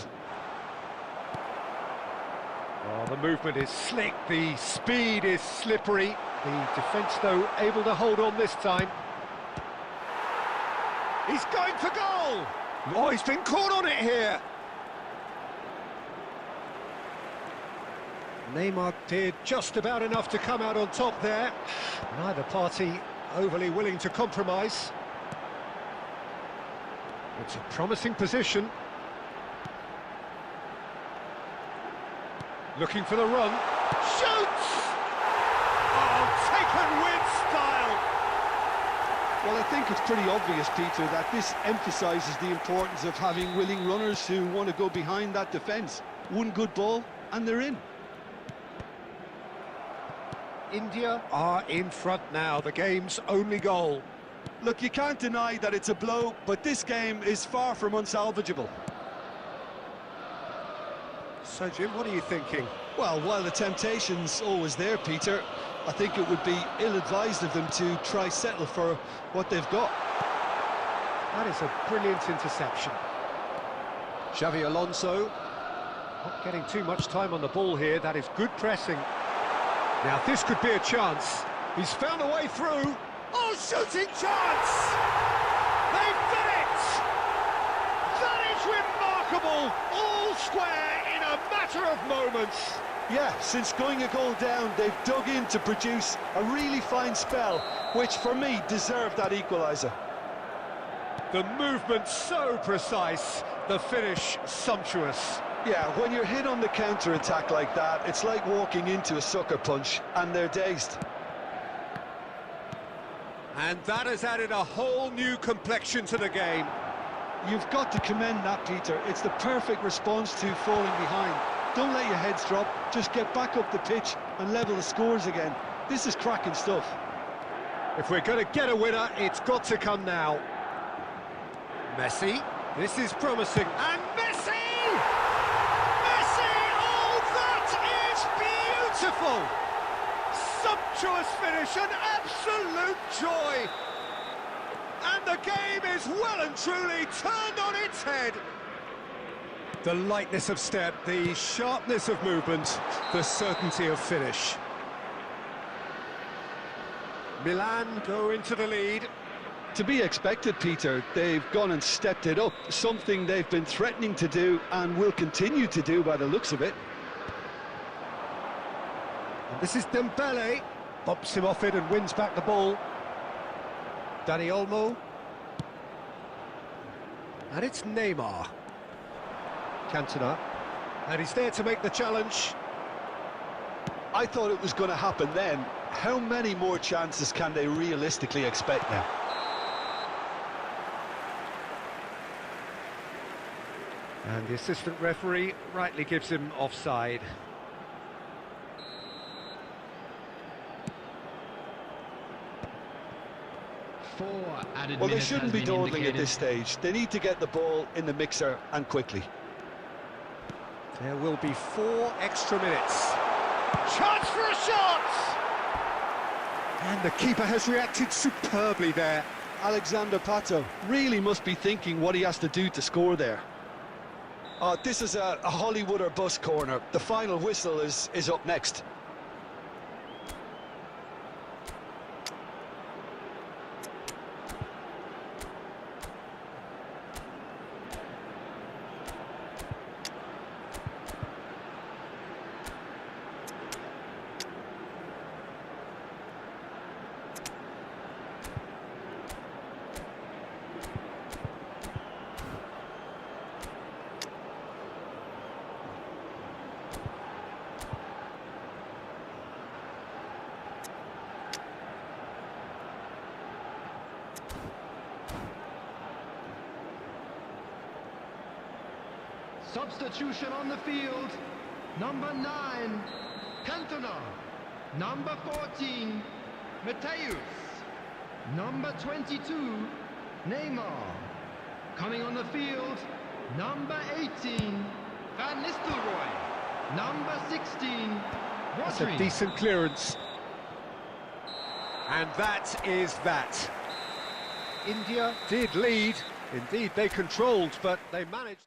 Oh, the movement is slick, the speed is slippery. The defence, though, able to hold on this time. He's going for goal! Oh, he's been caught on it here! Neymar did just about enough to come out on top there. Neither party overly willing to compromise. It's a promising position. Looking for the run. Shoots! Oh, taken with style! Well, I think it's pretty obvious, Peter, that this emphasises the importance of having willing runners who want to go behind that defence. One good ball, and they're in. India are in front now, the game's only goal. Look, you can't deny that it's a blow, but this game is far from unsalvageable. So, Jim, what are you thinking? Well, while the temptation's always there, Peter, I think it would be ill-advised of them to try settle for what they've got. That is a brilliant interception. Xavi Alonso. Not getting too much time on the ball here, that is good pressing. Now, this could be a chance. He's found a way through. Oh, shooting chance! They've done it! That is remarkable! All square in a matter of moments. Yeah, since going a goal down, they've dug in to produce a really fine spell, which for me deserved that equaliser. The movement so precise, the finish sumptuous. Yeah, when you're hit on the counter-attack like that, it's like walking into a sucker punch, and they're dazed. And that has added a whole new complexion to the game. You've got to commend that, Peter. It's the perfect response to falling behind. Don't let your heads drop, just get back up the pitch and level the scores again. This is cracking stuff. If we're going to get a winner, it's got to come now. Messi, this is promising, and Messi! Messi! Oh, that is beautiful! Sumptuous finish, an absolute joy! And the game is well and truly turned on its head. The lightness of step, the sharpness of movement, the certainty of finish. Milan go into the lead. To be expected, Peter. They've gone and stepped it up, something they've been threatening to do and will continue to do by the looks of it. And this is Dembele, bumps him off it and wins back the ball. Dani Olmo. And it's Neymar. Cantona. And he's there to make the challenge. I thought it was going to happen then. How many more chances can they realistically expect now? And the assistant referee rightly gives him offside. Four added Well, they minutes shouldn't has be been dawdling at indicated. this stage. They need to get the ball in the mixer and quickly. There will be 4 extra minutes. Chance for a shot! And the keeper has reacted superbly there. Alexander Pato really must be thinking what he has to do to score there. This is a Hollywood or bust corner. The final whistle is up next. Substitution on the field. Number 9, Cantona. Number 14, Mateus. Number 22, Neymar. Coming on the field, number 18, Van Nistelrooy. Number 16, That's a Rodri. decent clearance. And that is that. India did lead. Indeed, they controlled, but they managed.